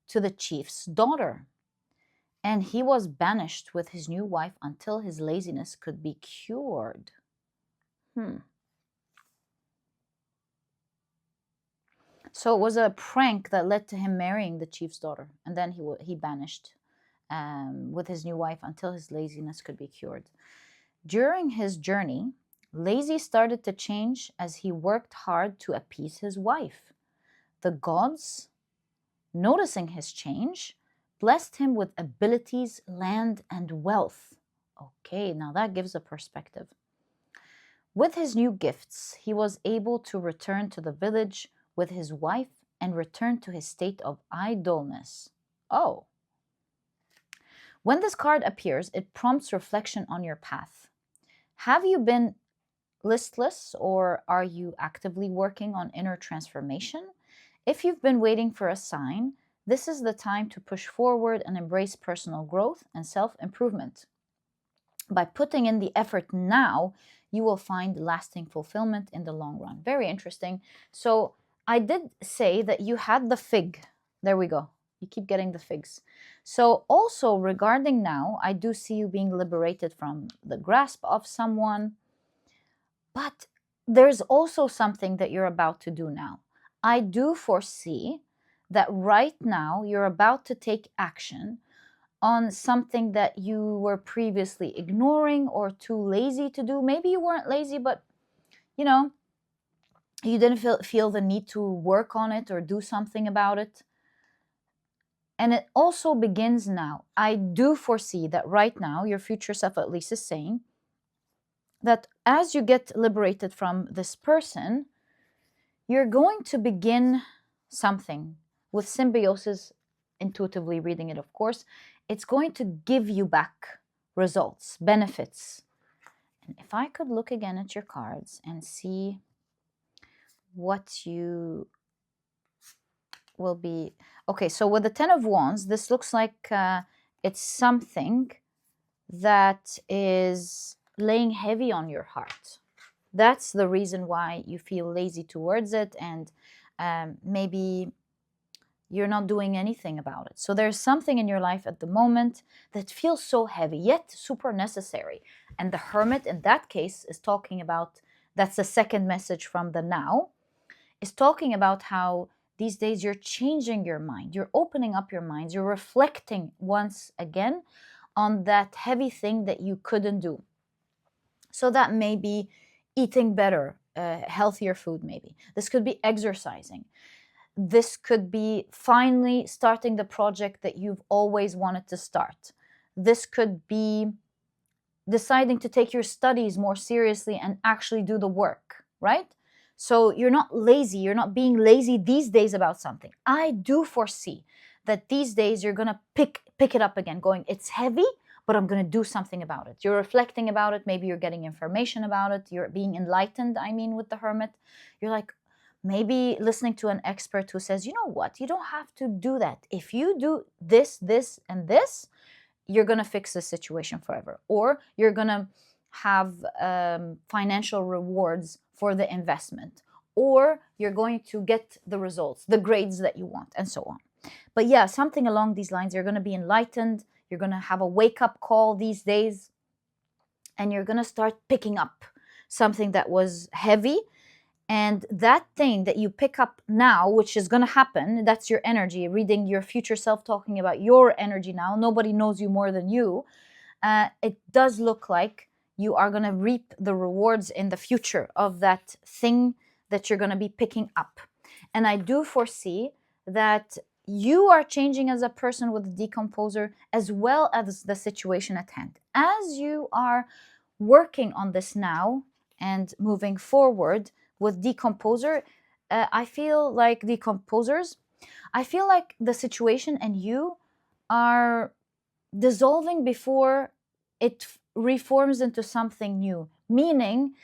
S1: to the chief's daughter, and he was banished with his new wife until his laziness could be cured. Hmm. So it was a prank that led to him marrying the chief's daughter, and then he banished with his new wife until his laziness could be cured. During his journey, Lazy started to change as he worked hard to appease his wife. The gods, noticing his change, blessed him with abilities, land, and wealth. Okay, now that gives a perspective. With his new gifts, he was able to return to the village with his wife and return to his state of idleness. Oh. When this card appears, it prompts reflection on your path. Have you been listless, or are you actively working on inner transformation? If you've been waiting for a sign, this is the time to push forward and embrace personal growth and self-improvement. By putting in the effort now, you will find lasting fulfillment in the long run. Very interesting. So I did say that you had the fig. There we go. You keep getting the figs. So also regarding now, I do see you being liberated from the grasp of someone. But there's also something that you're about to do now. I do foresee that right now you're about to take action on something that you were previously ignoring or too lazy to do. Maybe you weren't lazy, but you know, you didn't feel the need to work on it or do something about it. And it also begins now. I do foresee that right now your future self at least is saying that as you get liberated from this person, you're going to begin something with symbiosis, intuitively reading it, of course. It's going to give you back results, benefits. And if I could look again at your cards and see what you will be. Okay, so with the Ten of Wands, this looks like it's something that is laying heavy on your heart. That's the reason why you feel lazy towards it, and maybe you're not doing anything about it. So there's something in your life at the moment that feels so heavy, yet super necessary. And the Hermit, in that case, is talking about, that's the second message from the now, is talking about how these days you're changing your mind, you're opening up your minds, you're reflecting once again on that heavy thing that you couldn't do. So that may be eating better, healthier food maybe. This could be exercising. This could be finally starting the project that you've always wanted to start. This could be deciding to take your studies more seriously and actually do the work, right? So you're not lazy. You're not being lazy these days about something. I do foresee that these days you're going to pick it up again, going, it's heavy, but I'm going to do something about it. You're reflecting about it. Maybe you're getting information about it. You're being enlightened, I mean, with the Hermit. You're like, maybe listening to an expert who says, you know what, you don't have to do that. If you do this, this, and this, you're going to fix the situation forever. Or you're going to have financial rewards for the investment. Or you're going to get the results, the grades that you want, and so on. But yeah, something along these lines. You're going to be enlightened. You're going to have a wake-up call these days. And you're going to start picking up something that was heavy. And that thing that you pick up now, which is going to happen, that's your energy, reading your future self, talking about your energy now. Nobody knows you more than you. It does look like you are going to reap the rewards in the future of that thing that you're going to be picking up. And I do foresee that you are changing as a person with the decomposer, as well as the situation at hand. As you are working on this now and moving forward with decomposer, I feel like decomposers, I feel like the situation and you are dissolving before it reforms into something new. Meaning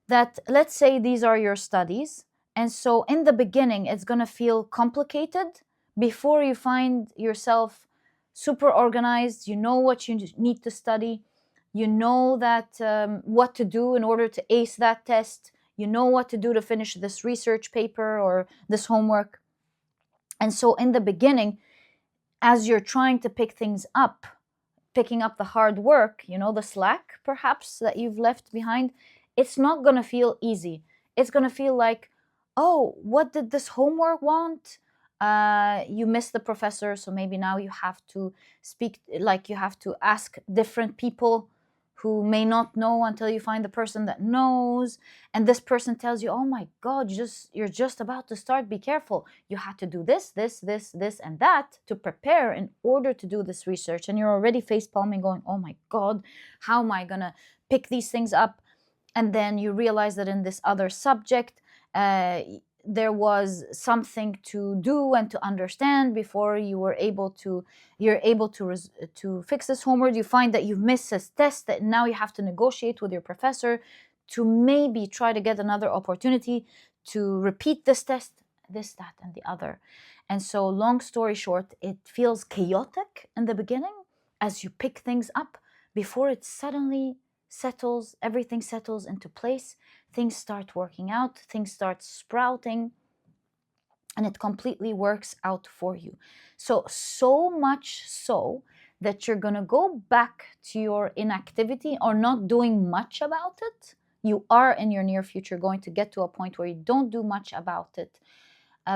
S1: that, let's say these are your studies, and so in the beginning it's going to feel complicated before you find yourself super organized, you know what you need to study, You know that what to do in order to ace that test. You know what to do to finish this research paper or this homework. And so in the beginning, as you're trying to pick things up, picking up the hard work, the slack perhaps that you've left behind, it's not going to feel easy. It's going to feel like, oh, what did this homework want? You missed the professor, so maybe now you have to speak, like you have to ask different people who may not know until you find the person that knows. And this person tells you, oh my God, you're just about to start. Be careful. You had to do this, this, and that to prepare in order to do this research. And you're already face palming going, oh my God, how am I going to pick these things up? And then you realize that in this other subject, there was something to do and to understand before you're able to fix this homework. You find that you've missed a test, that now you have to negotiate with your professor to maybe try to get another opportunity to repeat this test, this, that, and the other. And so, long story short, it feels chaotic in the beginning as you pick things up before it suddenly settles, everything settles into place. Things start working out, things start sprouting, and it completely works out for you. So much so that you're going to go back to your inactivity or not doing much about it. You are in your near future going to get to a point where you don't do much about it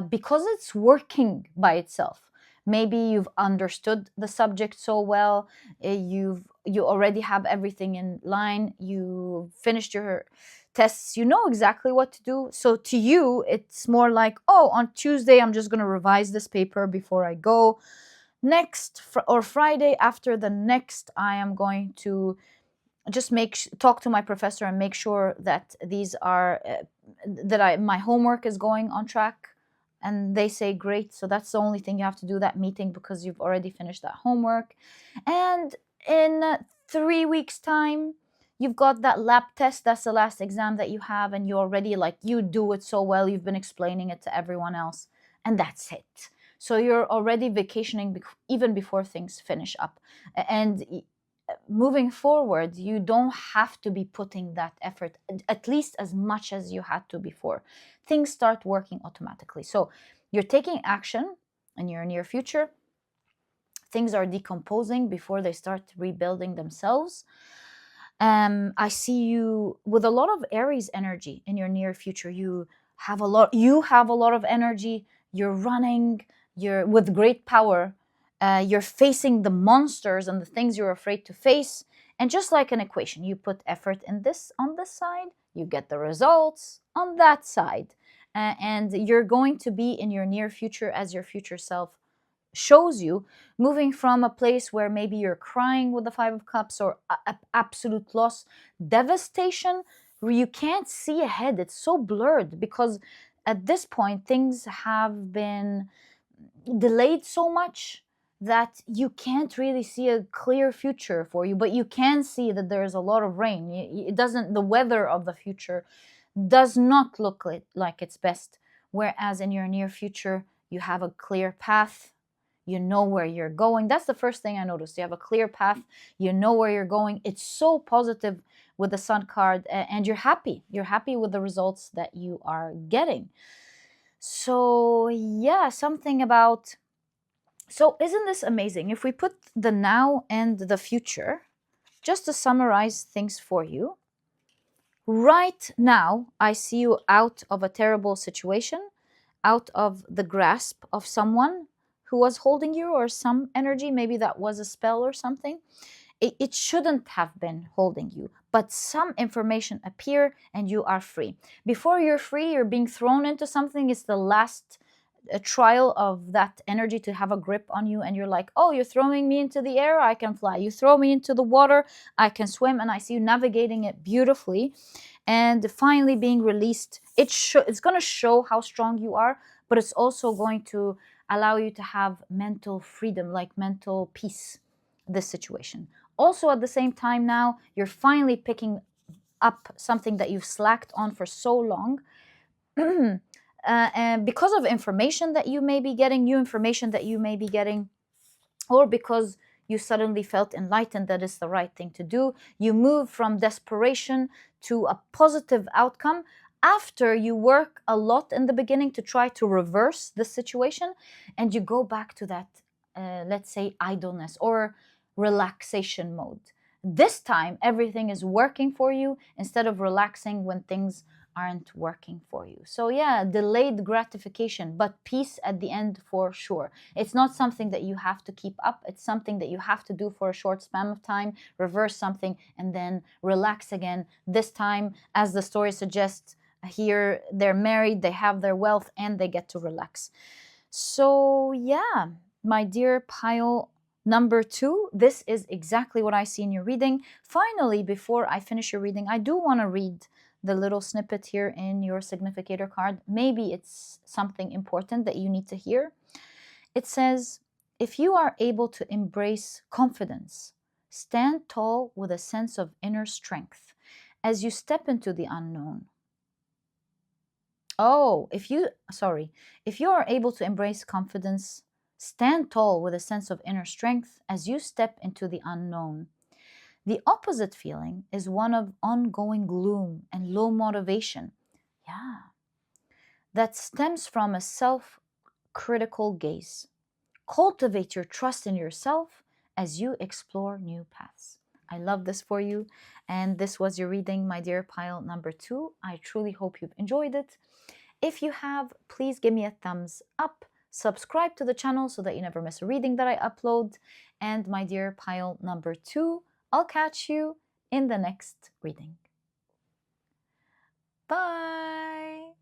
S1: because it's working by itself. Maybe you've understood the subject so well, you already have everything in line, you finished your tests, you know exactly what to do. So to you, it's more like, oh, on Tuesday, I'm just going to revise this paper before I go. Next, or Friday after the next, I am going to just talk to my professor and make sure that these are, my homework is going on track. And they say, great, so that's the only thing you have to do, that meeting, because you've already finished that homework. And in 3 weeks' time, you've got that lab test. That's the last exam that you have, and you already, you do it so well. You've been explaining it to everyone else, and that's it. So you're already vacationing even before things finish up. And moving forward, you don't have to be putting that effort, at least as much as you had to before. Things start working automatically. So you're taking action in your near future. Things are decomposing before they start rebuilding themselves. I see you with a lot of Aries energy in your near future. You have a lot of energy. You're running. You're with great power. You're facing the monsters and the things you're afraid to face. And just like an equation, you put effort in this on this side, you get the results on that side. And you're going to be in your near future, as your future self shows you, moving from a place where maybe you're crying with the Five of Cups, or absolute loss, devastation, where you can't see ahead. It's so blurred because at this point things have been delayed so much that you can't really see a clear future for you, but you can see that there's a lot of rain. The weather of the future does not look like it's best. Whereas in your near future, you have a clear path. You know where you're going. That's the first thing I noticed. You have a clear path. You know where you're going. It's so positive with the Sun card, and you're happy. You're happy with the results that you are getting. So yeah, something about... So isn't this amazing? If we put the now and the future, just to summarize things for you, right now, I see you out of a terrible situation, out of the grasp of someone who was holding you, or some energy. Maybe that was a spell or something. It shouldn't have been holding you, but some information appear and you are free. Before you're free, you're being thrown into something. It's the last trial of that energy to have a grip on you, and you're like, oh, you're throwing me into the air, I can fly. You throw me into the water, I can swim. And I see you navigating it beautifully and finally being released. It's going to show how strong you are, but it's also going to allow you to have mental freedom, like mental peace, this situation. Also, at the same time, now you're finally picking up something that you've slacked on for so long. And because of information that you may be getting, new information that you may be getting, or because you suddenly felt enlightened that it's the right thing to do. You move from desperation to a positive outcome after you work a lot in the beginning to try to reverse the situation, and you go back to that, let's say, idleness or relaxation mode. This time, everything is working for you instead of relaxing when things aren't working for you. So yeah, delayed gratification, but peace at the end for sure. It's not something that you have to keep up. It's something that you have to do for a short span of time, reverse something, and then relax again. This time, as the story suggests, here they're married, they have their wealth, and they get to relax. So yeah, my dear pile number 2, this is exactly what I see in your reading. Finally, before I finish your reading, I do want to read the little snippet here in your significator card. Maybe it's something important that you need to hear. It says, if you are able to embrace confidence, stand tall with a sense of inner strength as you step into the unknown. Oh, if you are able to embrace confidence, stand tall with a sense of inner strength as you step into the unknown. The opposite feeling is one of ongoing gloom and low motivation. Yeah. That stems from a self-critical gaze. Cultivate your trust in yourself as you explore new paths. I love this for you. And this was your reading, my dear pile number 2. I truly hope you've enjoyed it. If you have, please give me a thumbs up. Subscribe to the channel so that you never miss a reading that I upload. And my dear pile number 2, I'll catch you in the next reading. Bye!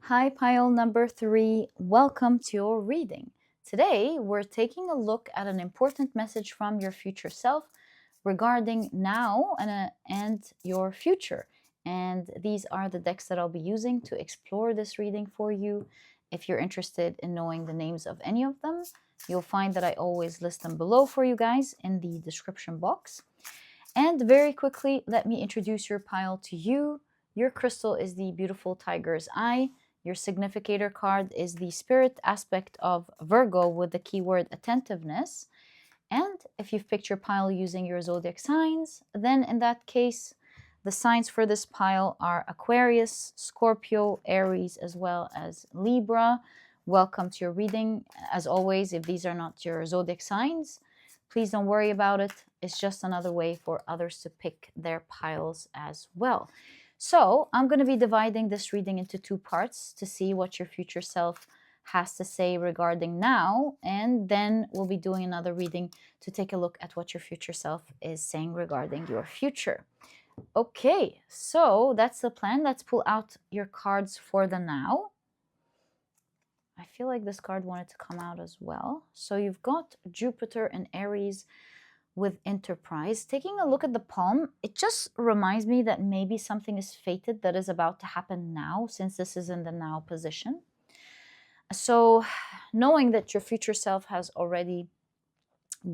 S1: Hi, pile number 3. Welcome to your reading. Today, we're taking a look at an important message from your future self regarding now and your future. And these are the decks that I'll be using to explore this reading for you. If you're interested in knowing the names of any of them, you'll find that I always list them below for you guys in the description box. And very quickly, let me introduce your pile to you. Your crystal is the beautiful tiger's eye. Your significator card is the spirit aspect of Virgo with the keyword attentiveness. And if you've picked your pile using your zodiac signs, then in that case, the signs for this pile are Aquarius, Scorpio, Aries, as well as Libra. Welcome to your reading. As always, if these are not your zodiac signs, please don't worry about it. It's just another way for others to pick their piles as well. So I'm going to be dividing this reading into 2 parts to see what your future self has to say regarding now, and then we'll be doing another reading to take a look at what your future self is saying regarding your future. Okay, so that's the plan. Let's pull out your cards for the now. I feel like this card wanted to come out as well. So you've got Jupiter and Aries with Enterprise. Taking a look at the palm, it just reminds me that maybe something is fated that is about to happen now, since this is in the now position. So knowing that your future self has already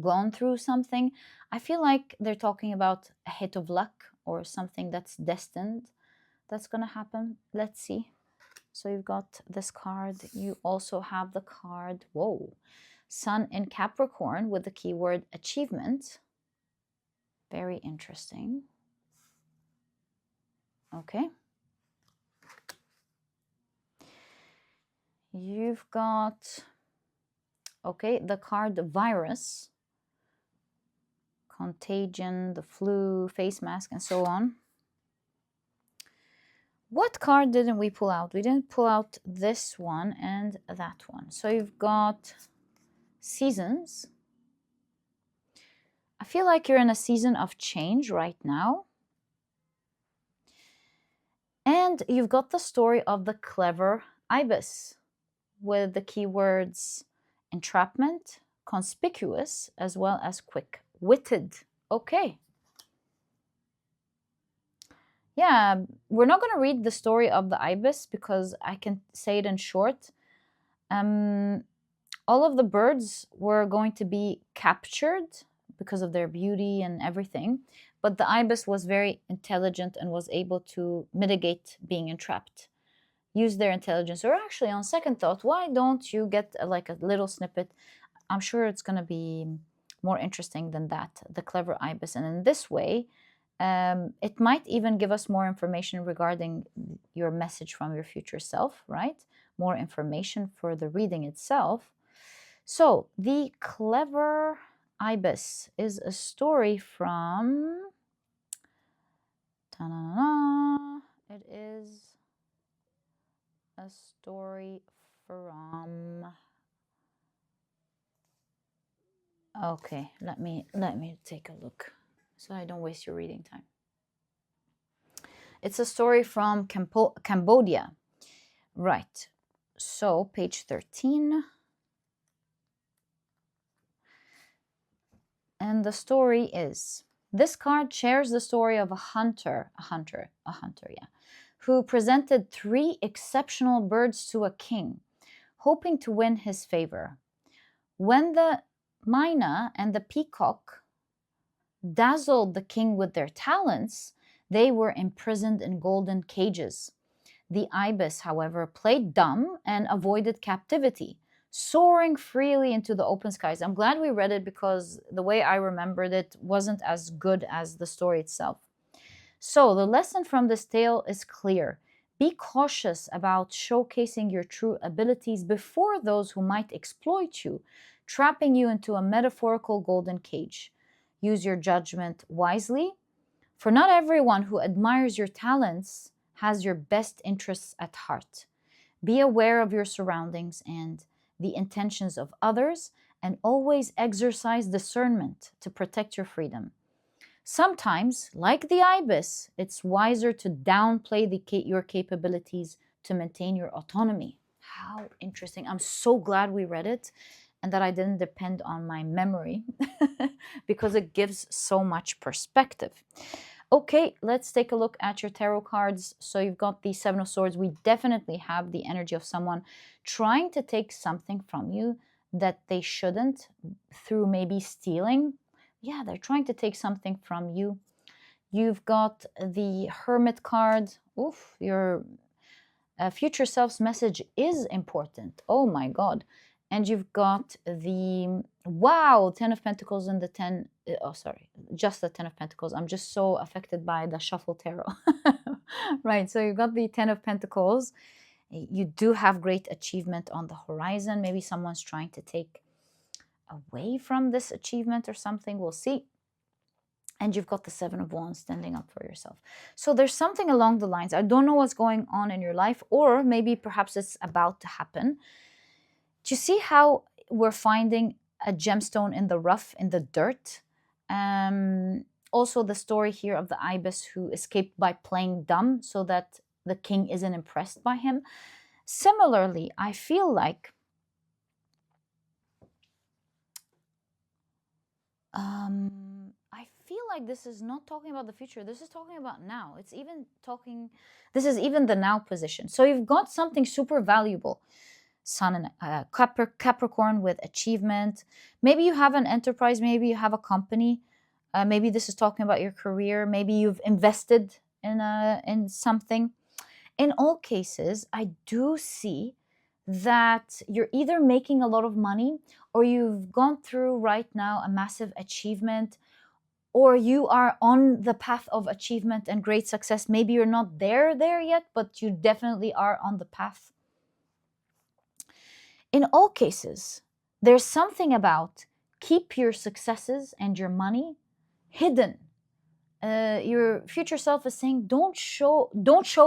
S1: gone through something, I feel like they're talking about a hit of luck or something that's destined that's going to happen. Let's see. So you've got this card. You also have the card, whoa, Sun in Capricorn with the keyword achievement. Very interesting. Okay. You've got, okay, the card virus, contagion, the flu, face mask, and so on. What card didn't we pull out? We didn't pull out this one and that one. So you've got seasons. I feel like you're in a season of change right now. And you've got the story of the clever ibis with the keywords entrapment, conspicuous, as well as quick-witted. Okay. Yeah, we're not going to read the story of the ibis because I can say it in short. All of the birds were going to be captured because of their beauty and everything, but the ibis was very intelligent and was able to mitigate being entrapped. use their intelligence. Or actually, on second thought, why don't you get like a little snippet? I'm sure it's going to be more interesting than that, the clever ibis. And in this way, it might even give us more information regarding your message from your future self, right? More information for the reading itself. So the clever ibis is a story from... It is a story from... Okay, let me take a look so I don't waste your reading time. It's a story from Cambodia. Right. So, page 13. And the story is, this card shares the story of a hunter, who presented 3 exceptional birds to a king, hoping to win his favor. When the myna and the peacock dazzled the king with their talents, they were imprisoned in golden cages. The ibis, however, played dumb and avoided captivity, soaring freely into the open skies. I'm glad we read it because the way I remembered it wasn't as good as the story itself. So the lesson from this tale is clear. Be cautious about showcasing your true abilities before those who might exploit you, trapping you into a metaphorical golden cage. Use your judgment wisely, for not everyone who admires your talents has your best interests at heart. Be aware of your surroundings and the intentions of others, and always exercise discernment to protect your freedom. Sometimes, like the ibis, it's wiser to downplay your capabilities to maintain your autonomy. How interesting. I'm so glad we read it and that I didn't depend on my memory because it gives so much perspective. Okay, let's take a look at your tarot cards. So you've got the Seven of Swords. We definitely have the energy of someone trying to take something from you that they shouldn't, through maybe stealing. Yeah, they're trying to take something from you. You've got the Hermit card. Oof, your future self's message is important. Oh my God. And you've got the, wow, 10 of Pentacles and the 10, oh, sorry, just the 10 of Pentacles. I'm just so affected by the shuffle tarot. Right, so you've got the 10 of Pentacles. You do have great achievement on the horizon. Maybe someone's trying to take away from this achievement or something. We'll see. And you've got the 7 of Wands standing up for yourself. So there's something along the lines. I don't know what's going on in your life, or maybe perhaps it's about to happen. Do you see how we're finding a gemstone in the rough, in the dirt? Also the story here of the ibis who escaped by playing dumb so that the king isn't impressed by him. Similarly, I feel like this is not talking about the future. This is talking about now. This is even the now position. So you've got something super valuable. Sun and Capricorn with achievement. Maybe you have an enterprise. Maybe you have a company. Maybe this is talking about your career. Maybe you've invested in something. In all cases, I do see that you're either making a lot of money, or you've gone through right now a massive achievement, or you are on the path of achievement and great success. Maybe you're not there yet, but you definitely are on the path. In all cases, there's something about keep your successes and your money hidden. Your future self is saying, don't show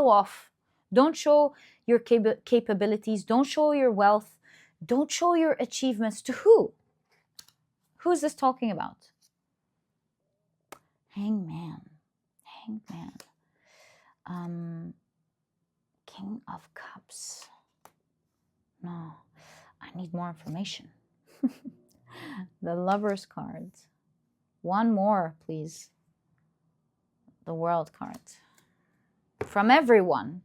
S1: off. Don't show your capabilities. Don't show your wealth. Don't show your achievements. To who? Who's this talking about? Hangman. King of Cups. No, I need more information. The Lovers cards. One more, please. The World cards. From everyone.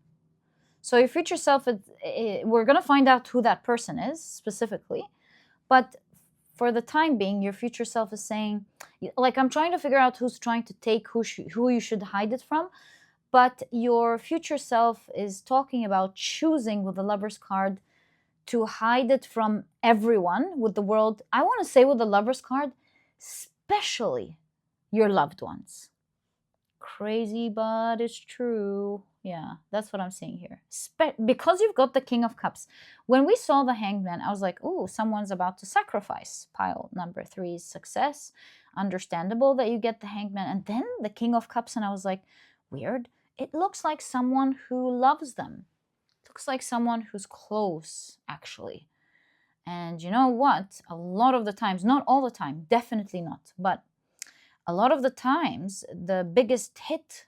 S1: So your future self, we're going to find out who that person is specifically. But for the time being, your future self is saying, like, I'm trying to figure out who's trying to take who you should hide it from. But your future self is talking about choosing with the Lover's card to hide it from everyone, with the world. I want to say with the Lover's card, especially your loved ones. Crazy, but it's true. Yeah, that's what I'm seeing here. Because you've got the King of Cups. When we saw the Hanged Man, I was like, oh, someone's about to sacrifice. Pile number 3 is success. Understandable that you get the Hanged Man. And then the King of Cups, and I was like, weird. It looks like someone who loves them. It looks like someone who's close, actually. And you know what? A lot of the times, not all the time, definitely not, but a lot of the times, the biggest hit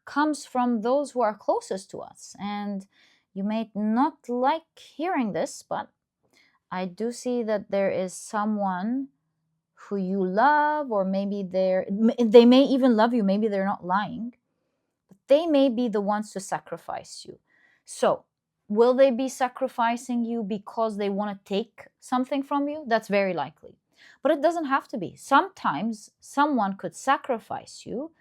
S1: comes from those who are closest to us. And you may not like hearing this, but I do see that there is someone who you love, or maybe they may even love you, maybe they're not lying, but they may be the ones to sacrifice you. So will they be sacrificing you because they want to take something from you? That's very likely. But it doesn't have to be. Sometimes someone could sacrifice you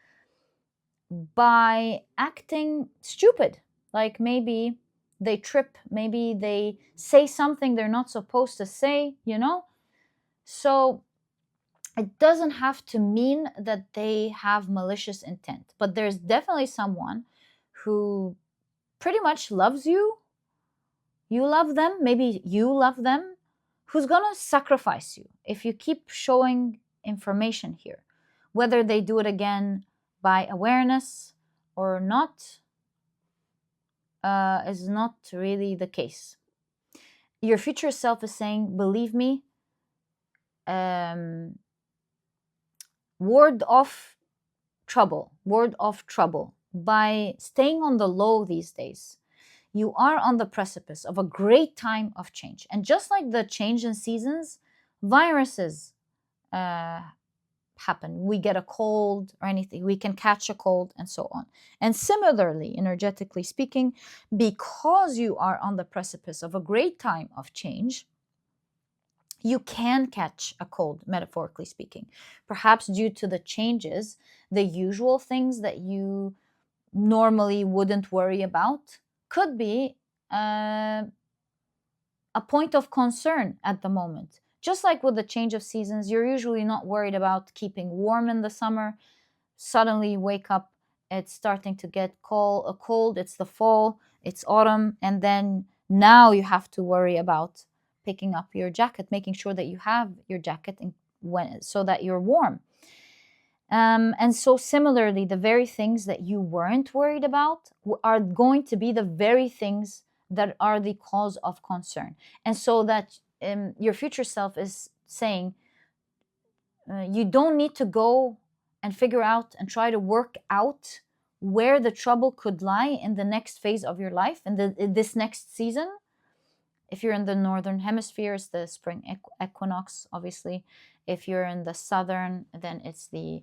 S1: by acting stupid. Like maybe they trip, maybe they say something they're not supposed to say, you know? So it doesn't have to mean that they have malicious intent. But there's definitely someone who pretty much loves you. You love them, maybe you love them, who's gonna sacrifice you if you keep showing information here. Whether they do it again by awareness or not is not really the case. Your future self is saying, believe me, ward off trouble, by staying on the low these days. You are on the precipice of a great time of change. And just like the change in seasons, viruses happen. We get a cold or anything, we can catch a cold and so on. And similarly, energetically speaking, because you are on the precipice of a great time of change, you can catch a cold, metaphorically speaking. Perhaps due to the changes, the usual things that you normally wouldn't worry about could be a point of concern at the moment. Just like with the change of seasons, you're usually not worried about keeping warm in the summer. Suddenly you wake up, it's starting to get cold, it's the fall, it's autumn, and then now you have to worry about picking up your jacket, making sure that you have your jacket so that you're warm. And so similarly, the very things that you weren't worried about are going to be the very things that are the cause of concern. And so that your future self is saying, you don't need to go and figure out and try to work out where the trouble could lie in the next phase of your life, in this next season. If you're in the northern hemisphere, it's the spring equinox, obviously. If you're in the southern, then it's the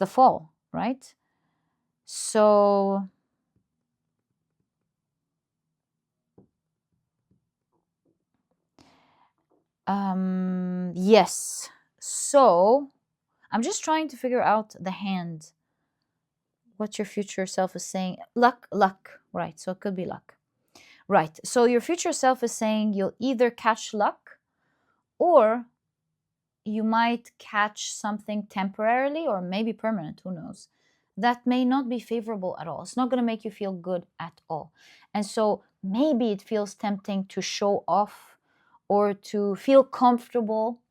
S1: fall, right? So yes. So I'm just trying to figure out the hand, what your future self is saying. Luck, right? So it could be luck. Right. So your future self is saying you'll either catch luck, or you might catch something temporarily or maybe permanent, who knows, that may not be favorable at all. It's not going to make you feel good at all. And so maybe it feels tempting to show off or to feel comfortable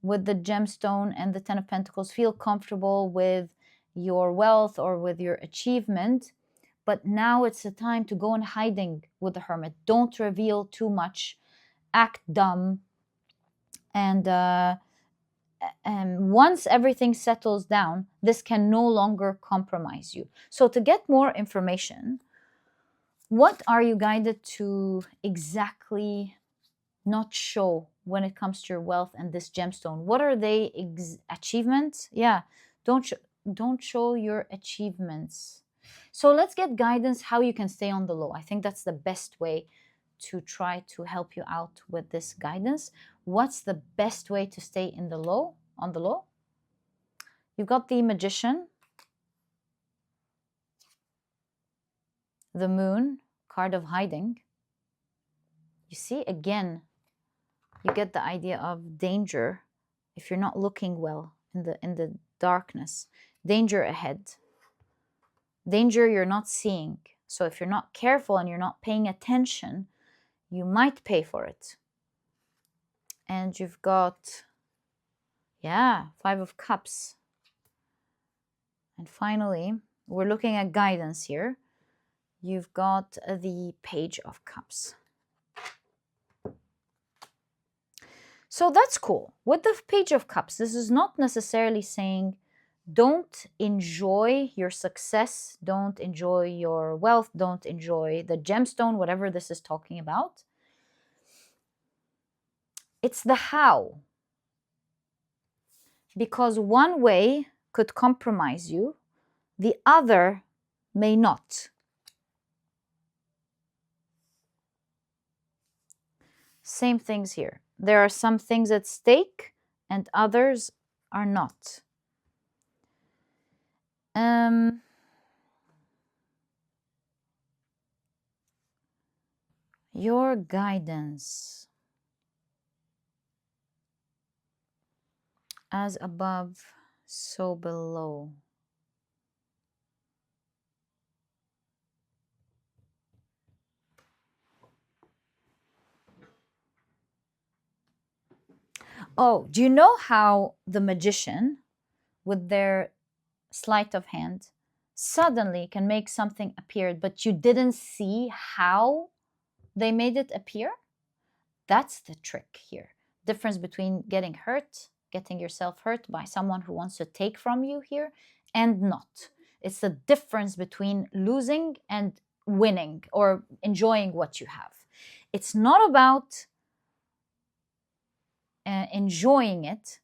S1: with the gemstone and the Ten of Pentacles, feel comfortable with your wealth or with your achievement. But now it's a time to go in hiding with the Hermit. Don't reveal too much. Act dumb. And once everything settles down, this can no longer compromise you. So to get more information, what are you guided to exactly not show when it comes to your wealth and this gemstone? What are they? Achievements? Yeah, don't show your achievements. So let's get guidance how you can stay on the low. I think that's the best way to try to help you out with this guidance. What's the best way to stay on the low? You've got the Magician, The Moon, card of hiding. You see, again, you get the idea of danger if you're not looking well in the darkness. Danger ahead. Danger you're not seeing. So if you're not careful and you're not paying attention, you might pay for it. And you've got, yeah, 5 of Cups. And finally, we're looking at guidance here. You've got the Page of Cups. So that's cool. With the Page of Cups, this is not necessarily saying don't enjoy your success, don't enjoy your wealth, don't enjoy the gemstone, whatever this is talking about. It's the how. Because one way could compromise you, the other may not. Same things here. There are some things at stake and others are not. Your guidance. As above, so below. Oh, do you know how the magician, with their sleight of hand, suddenly can make something appear, but you didn't see how they made it appear? That's the trick here. Difference between getting hurt, getting yourself hurt by someone who wants to take from you here, and not. It's the difference between losing and winning or enjoying what you have. It's not about enjoying it.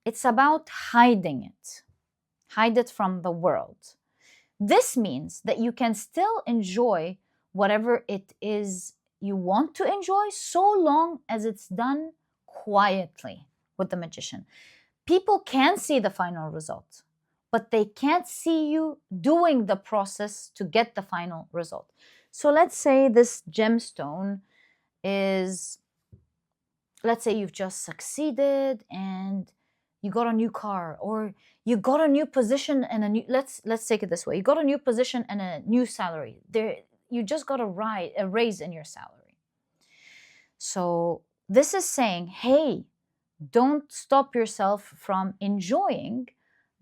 S1: It's about hiding it. Hide it from the world. This means that you can still enjoy whatever it is you want to enjoy, so long as it's done quietly with the magician. People can see the final result, but they can't see you doing the process to get the final result. So let's say this gemstone is, let's say you've just succeeded and you got a new car, or you got a new position and a new, let's take it this way. You got a new position and a new salary. You just got a raise in your salary. So this is saying, hey, don't stop yourself from enjoying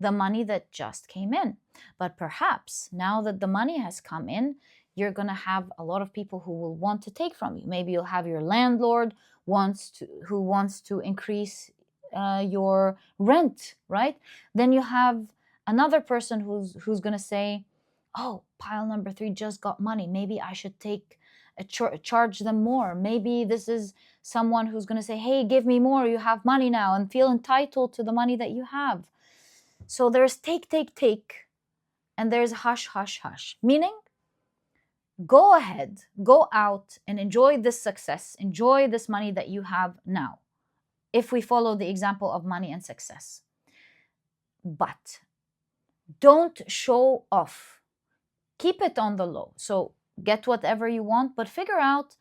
S1: the money that just came in. But perhaps now that the money has come in, you're going to have a lot of people who will want to take from you. Maybe you'll have your landlord who wants to increase your rent, right? Then you have another person who's going to say, oh, pile number 3 just got money. Maybe I should charge them more. Maybe this is someone who's going to say, hey, give me more. You have money now, and feel entitled to the money that you have. So there's take, and there's hush, hush, hush. Meaning, go ahead, go out and enjoy this success, enjoy this money that you have now, if we follow the example of money and success. But don't show off. Keep it on the low. So get whatever you want, but figure out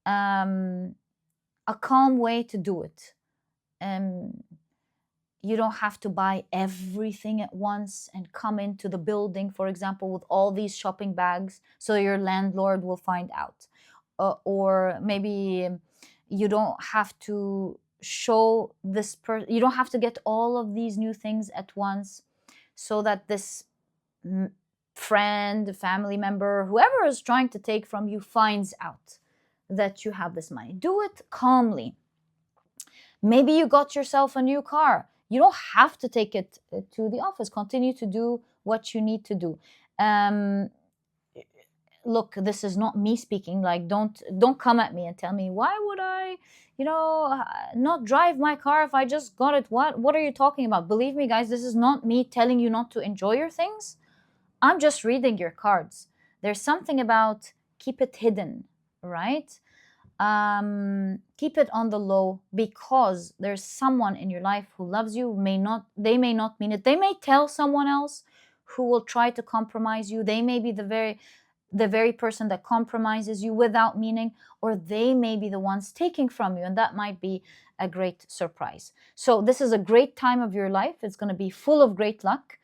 S1: a calm way to do it. You don't have to buy everything at once and come into the building, for example, with all these shopping bags, so your landlord will find out. Or maybe you don't have to show this you don't have to get all of these new things at once, so that this friend, family member, whoever is trying to take from you finds out that you have this money. Do it calmly. Maybe you got yourself a new car. You don't have to take it to the office. Continue to do what you need to do. Look, this is not me speaking. Like, don't come at me and tell me, why would I, not drive my car if I just got it? What are you talking about? Believe me, guys, this is not me telling you not to enjoy your things. I'm just reading your cards. There's something about keep it hidden, right? Keep it on the low, because there's someone in your life who loves you. They may not mean it. They may tell someone else who will try to compromise you. They may be the very the very person that compromises you without meaning, or they may be the ones taking from you, and that might be a great surprise. So this is a great time of your life. It's going to be full of great luck.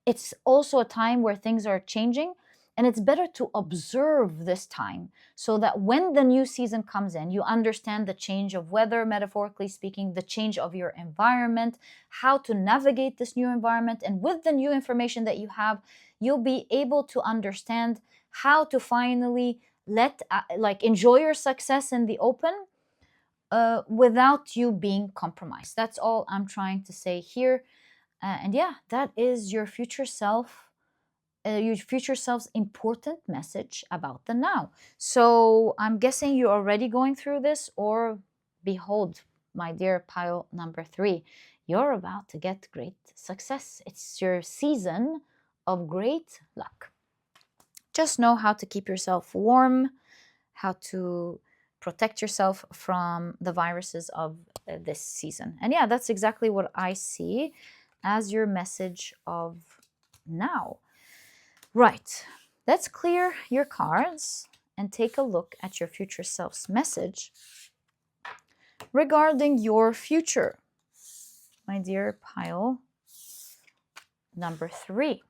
S1: It's also a time where things are changing, and it's better to observe this time so that when the new season comes in, you understand the change of weather, metaphorically speaking, the change of your environment, how to navigate this new environment. And with the new information that you have, you'll be able to understand how to finally enjoy your success in the open without you being compromised. That's all I'm trying to say here. And yeah, that is your future self. Your future self's important message about the now. So I'm guessing you're already going through this, or behold, my dear pile number 3, you're about to get great success. It's your season of great luck. Just know how to keep yourself warm, how to protect yourself from the viruses of this season. And yeah, that's exactly what I see as your message of now. Right, let's clear your cards and take a look at your future self's message regarding your future, my dear pile number 3.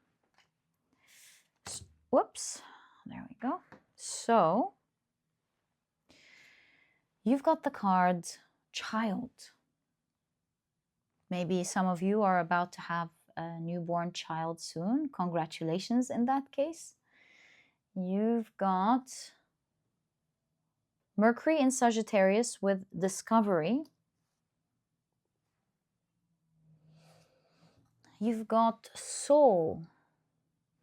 S1: Whoops, there we go. So you've got the card child. Maybe some of you are about to have a newborn child soon. Congratulations in that case. You've got Mercury in Sagittarius with discovery. You've got soul.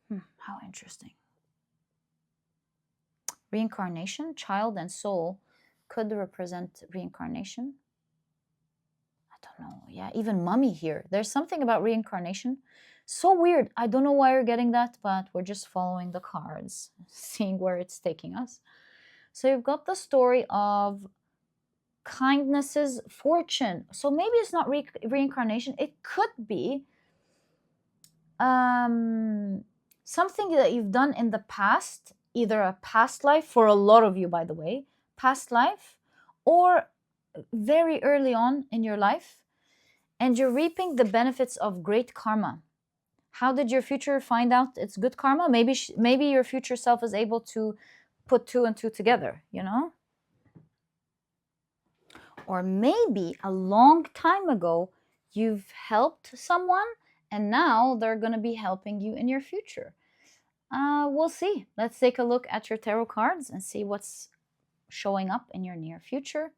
S1: How interesting. Reincarnation, child and soul could represent reincarnation. I don't know. Yeah, even mummy here. There's something about reincarnation. So weird. I don't know why you're getting that, but we're just following the cards, seeing where it's taking us. So you've got the story of kindnesses, fortune. So maybe it's not reincarnation. It could be something that you've done in the past, either a past life, for a lot of you, by the way, past life, or very early on in your life, and you're reaping the benefits of great karma. How did your future find out it's good karma? Maybe your future self is able to put 2 and 2 together, you know? Or maybe a long time ago, you've helped someone, and now they're going to be helping you in your future. We'll see. Let's take a look at your tarot cards and see what's showing up in your near future.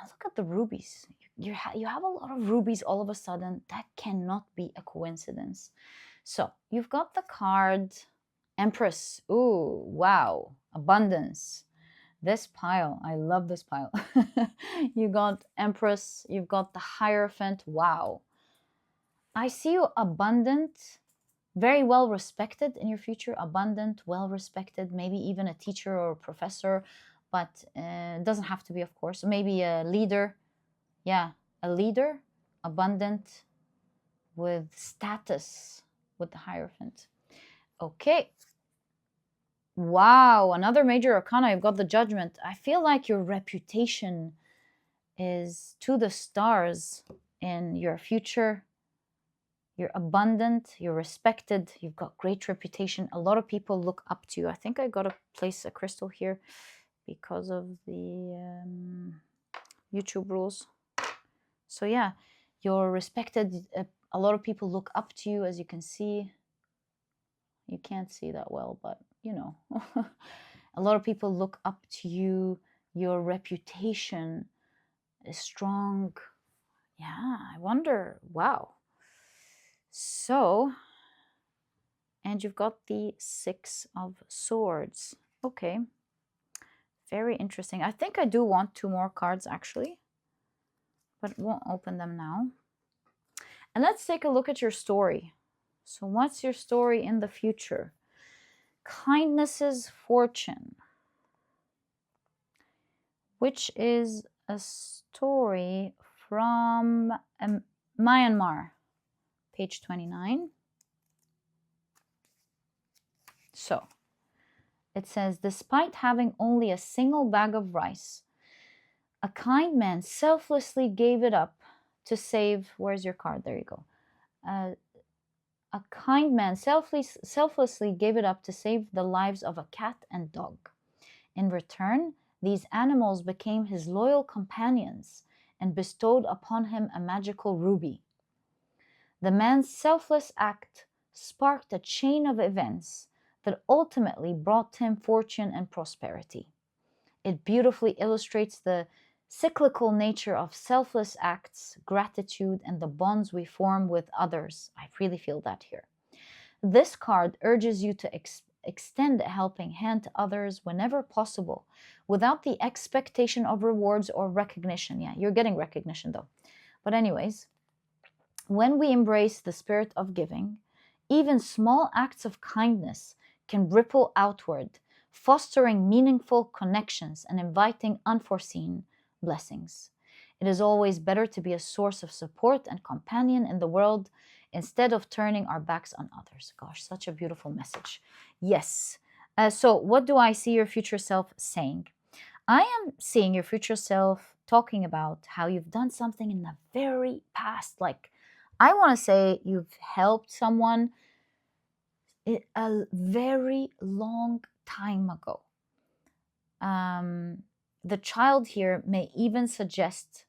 S1: Look at the rubies. You have a lot of rubies all of a sudden. That cannot be a coincidence. So you've got the card Empress. Ooh, wow. Abundance. This pile, I love this pile. You got Empress, you've got the Hierophant. Wow. I see you abundant, very well respected in your future. Abundant, well respected, maybe even a teacher or a professor, but it doesn't have to be, of course. Maybe a leader. Yeah, a leader, abundant, with status, with the Hierophant. Okay. Wow, another major arcana. You've got the Judgment. I feel like your reputation is to the stars in your future. You're abundant, you're respected, you've got great reputation. A lot of people look up to you. I think I got to place a crystal here because of the YouTube rules. So yeah, you're respected. A lot of people look up to you, as you can see. You can't see that well, but you know. A lot of people look up to you. Your reputation is strong. Yeah, I wonder. Wow. So, and you've got the 6 of Swords. Okay. Very interesting. I think I do want 2 more cards, actually. But won't open them now. And let's take a look at your story. So what's your story in the future? Kindness's Fortune, which is a story from Myanmar, page 29. So It says, despite having only a single bag of rice, a kind man selflessly gave it up to save, where's your card? There you go. A kind man selflessly gave it up to save the lives of a cat and dog. In return, these animals became his loyal companions and bestowed upon him a magical ruby. The man's selfless act sparked a chain of events that ultimately brought him fortune and prosperity. It beautifully illustrates the cyclical nature of selfless acts, gratitude, and the bonds we form with others. I really feel that here. This card urges you to extend a helping hand to others whenever possible, without the expectation of rewards or recognition. Yeah, you're getting recognition though. But anyways, when we embrace the spirit of giving, even small acts of kindness can ripple outward, fostering meaningful connections and inviting unforeseen blessings. It is always better to be a source of support and companion in the world instead of turning our backs on others. Gosh, such a beautiful message. Yes. So what do I see your future self saying? I am seeing your future self talking about how you've done something in the very past. Like, I want to say you've helped someone a very long time ago. The child here may even suggest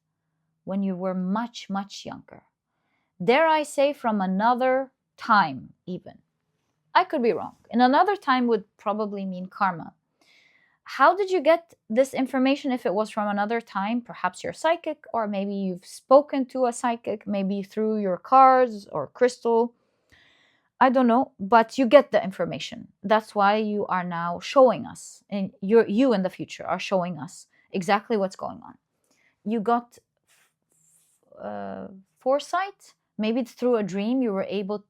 S1: when you were much, much younger. Dare I say from another time even. I could be wrong. In another time would probably mean karma. How did you get this information if it was from another time? Perhaps you're psychic, or maybe you've spoken to a psychic, maybe through your cards or crystal. I don't know, but you get the information. That's why you are now showing us, and you in the future are showing us exactly what's going on. You got foresight. Maybe it's through a dream. You were able,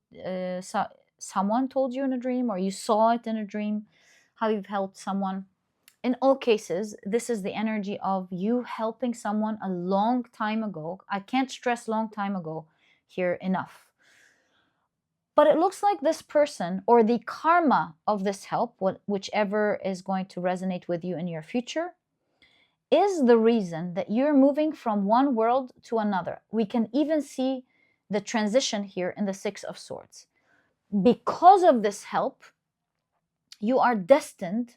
S1: someone told you in a dream, or you saw it in a dream, how you've helped someone. In all cases, this is the energy of you helping someone a long time ago. I can't stress long time ago here enough. But it looks like this person, or the karma of this help, whichever is going to resonate with you in your future, is the reason that you're moving from one world to another. We can even see the transition here in the Six of Swords. Because of this help, you are destined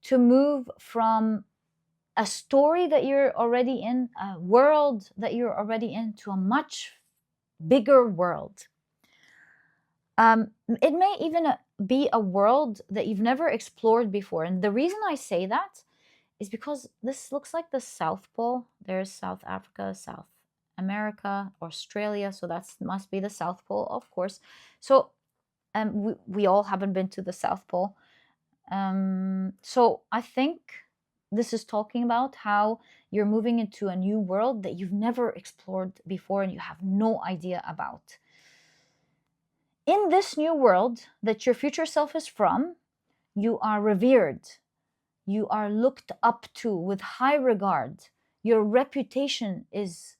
S1: to move from a story that you're already in, a world that you're already in, to a much bigger world. It may even be a world that you've never explored before. And the reason I say that is because this looks like the South Pole. There's South Africa, South America, Australia. So that must be the South Pole, of course. So we all haven't been to the South Pole. So I think this is talking about how you're moving into a new world that you've never explored before and you have no idea about. In this new world that your future self is from, you are revered. You are looked up to with high regard. Your reputation is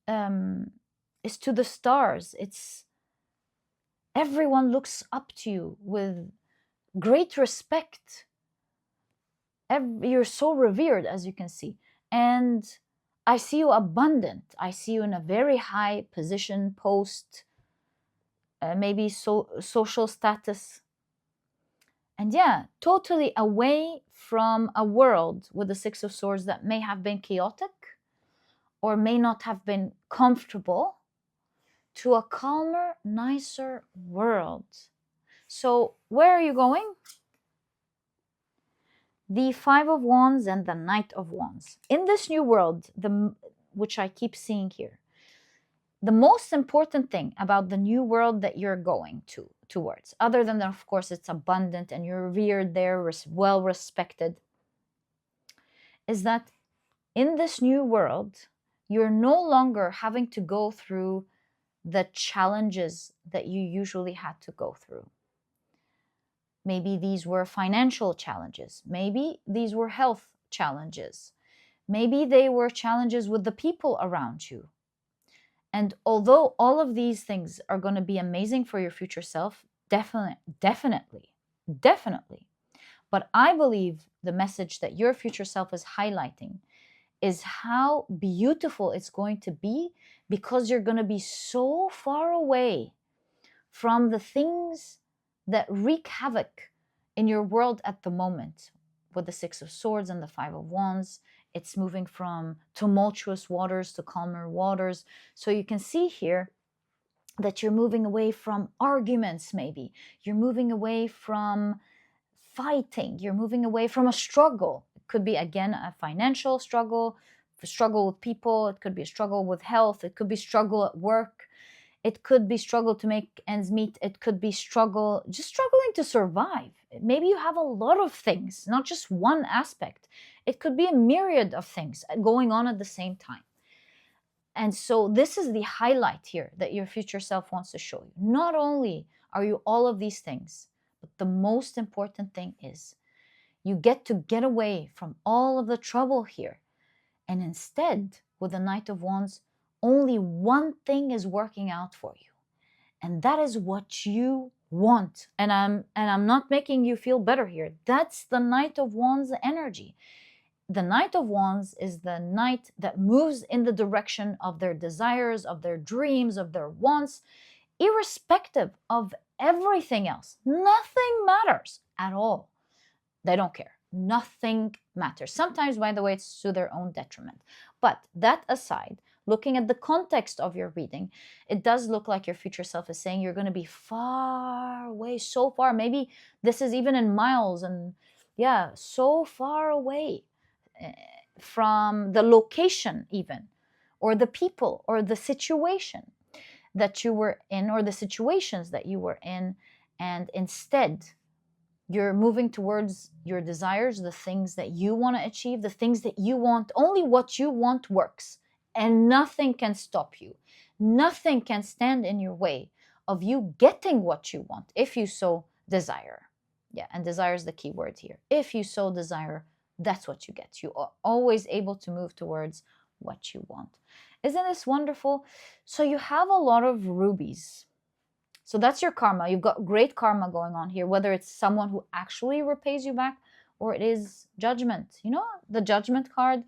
S1: to the stars. Everyone looks up to you with great respect. You're so revered, as you can see. And I see you abundant. I see you in a very high position, post, maybe social status. And yeah, totally away from a world with the Six of Swords that may have been chaotic or may not have been comfortable, to a calmer, nicer world. So where are you going? The Five of Wands and the Knight of Wands. In this new world, which I keep seeing here, the most important thing about the new world that you're going towards, other than, of course, it's abundant and you're revered there, well respected, is that in this new world, you're no longer having to go through the challenges that you usually had to go through. Maybe these were financial challenges. Maybe these were health challenges. Maybe they were challenges with the people around you. And although all of these things are going to be amazing for your future self, definitely, Definitely. But I believe the message that your future self is highlighting is how beautiful it's going to be, because you're going to be so far away from the things that wreak havoc in your world at the moment. With the Six of Swords and the Five of Wands, it's moving from tumultuous waters to calmer waters. So you can see here that you're moving away from arguments, maybe. You're moving away from fighting. You're moving away from a struggle. It could be, again, a financial struggle, a struggle with people. It could be a struggle with health. It could be struggle at work. It could be struggle to make ends meet. It could be struggle, just struggling to survive. Maybe you have a lot of things, not just one aspect. It could be a myriad of things going on at the same time. And so this is the highlight here that your future self wants to show you. Not only are you all of these things, but the most important thing is you get to get away from all of the trouble here. And instead, with the Knight of Wands, only one thing is working out for you. And that is what you want. And I'm not making you feel better here. That's the Knight of Wands energy. The Knight of Wands is the knight that moves in the direction of their desires, of their dreams, of their wants, irrespective of everything else. Nothing matters at all. They don't care. Nothing matters. Sometimes, by the way, it's to their own detriment. But that aside, looking at the context of your reading, it does look like your future self is saying you're going to be far away, so far. Maybe this is even in miles, and yeah, so far away from the location even, or the people, or the situation that you were in, or the situations that you were in. And instead, you're moving towards your desires, the things that you want to achieve, the things that you want. Only what you want works, and nothing can stop you. Nothing can stand in your way of you getting what you want, if you so desire. Yeah, and desire is the key word here. If you so desire, that's what you get. You are always able to move towards what you want. Isn't this wonderful? So you have a lot of rubies. So that's your karma. You've got great karma going on here, whether it's someone who actually repays you back, or it is judgment. You know, the judgment card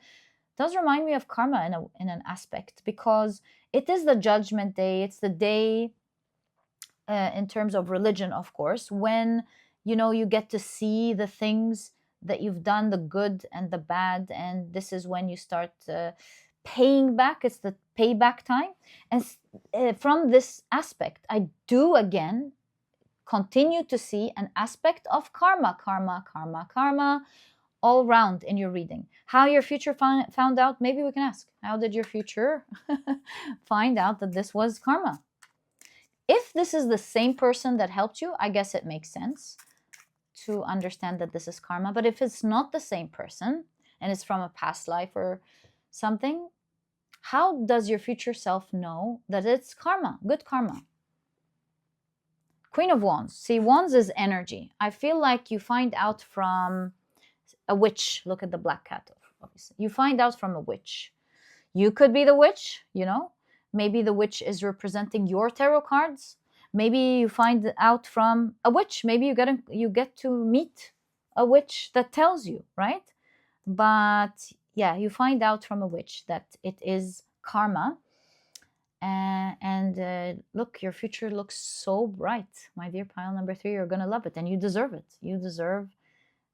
S1: does remind me of karma in an aspect, because it is the judgment day. It's the day, in terms of religion, of course, when, you know, you get to see the things that you've done, the good and the bad. And this is when you start paying back. It's the payback time. And from this aspect, I do again continue to see an aspect of karma, karma, karma, karma, all round in your reading. How your future found out, maybe we can ask, how did your future find out that this was karma? If this is the same person that helped you, I guess it makes sense to understand that this is karma. But if it's not the same person, and it's from a past life or something, how does your future self know that it's karma, good karma? Queen of Wands. See, Wands is energy. I feel like you find out from a witch. Look at the black cat, obviously. You find out from a witch. You could be the witch, you know. Maybe the witch is representing your tarot cards. Maybe you find out from a witch. Maybe you get to meet a witch that tells you, right? But yeah, you find out from a witch that it is karma. Look, your future looks so bright, my dear pile number 3. You're gonna love it, and you deserve it. You deserve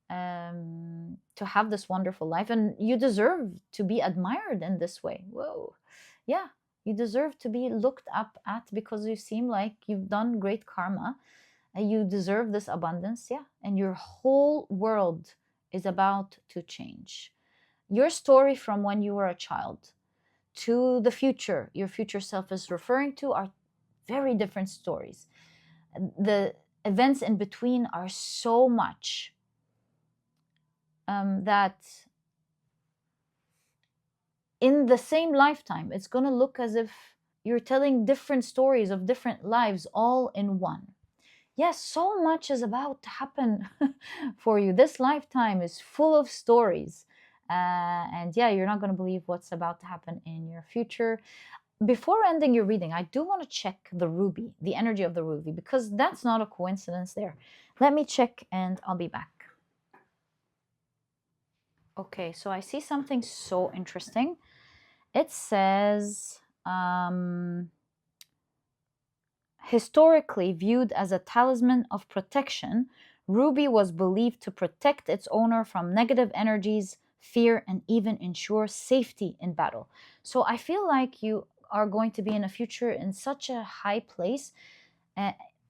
S1: to have this wonderful life, and you deserve to be admired in this way. Whoa, yeah, you deserve to be looked up at, because you seem like you've done great karma, and you deserve this abundance. Yeah, and your whole world is about to change. Your story from when you were a child to the future your future self is referring to are very different stories. The events in between are so much that in the same lifetime, it's going to look as if you're telling different stories of different lives all in one. Yes, so much is about to happen for you. This lifetime is full of stories. And yeah, you're not going to believe what's about to happen in your future. before ending your reading, I do want to check the ruby, the energy of the ruby, because that's not a coincidence there. Let me check and I'll be back. Okay, so I see something so interesting. It says, historically viewed as a talisman of protection, ruby was believed to protect its owner from negative energies, fear, and even ensure safety in battle. So I feel like you are going to be in a future in such a high place,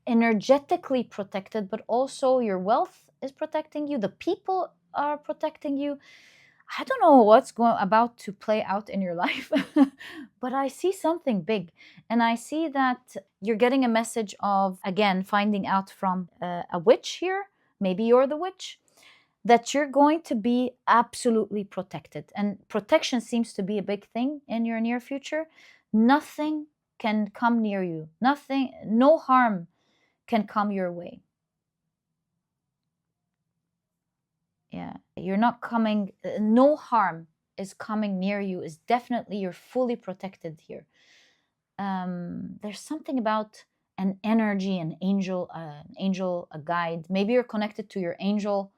S1: energetically protected, but also your wealth is protecting you, the people are protecting you. I don't know what's about to play out in your life, but I see something big. And I see that you're getting a message of, again, finding out from a witch here, maybe you're the witch, that you're going to be absolutely protected. And protection seems to be a big thing in your near future. Nothing can come near you, nothing, no harm can come your way. Yeah, you're not coming, no harm is coming near you, is definitely, you're fully protected here. There's something about an energy, an angel, a guide. Maybe you're connected to your angel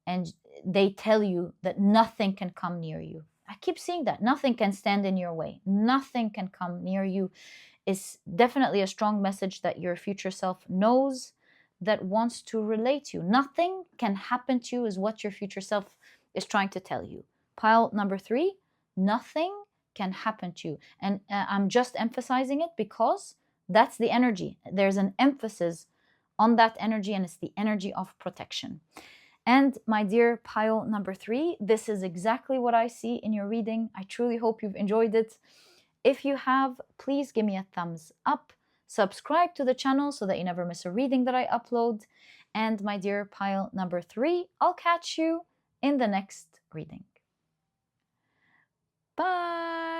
S1: and they tell you that nothing can come near you. I keep seeing that. Nothing can stand in your way. Nothing can come near you. Is definitely a strong message that your future self knows, that wants to relate to you. Nothing can happen to you is what your future self is trying to tell you. Pile number 3, nothing can happen to you. And I'm just emphasizing it because that's the energy. There's an emphasis on that energy, and it's the energy of protection. And my dear pile number 3, this is exactly what I see in your reading. I truly hope you've enjoyed it. If you have, please give me a thumbs up. Subscribe to the channel so that you never miss a reading that I upload. And my dear pile number 3, I'll catch you in the next reading. Bye!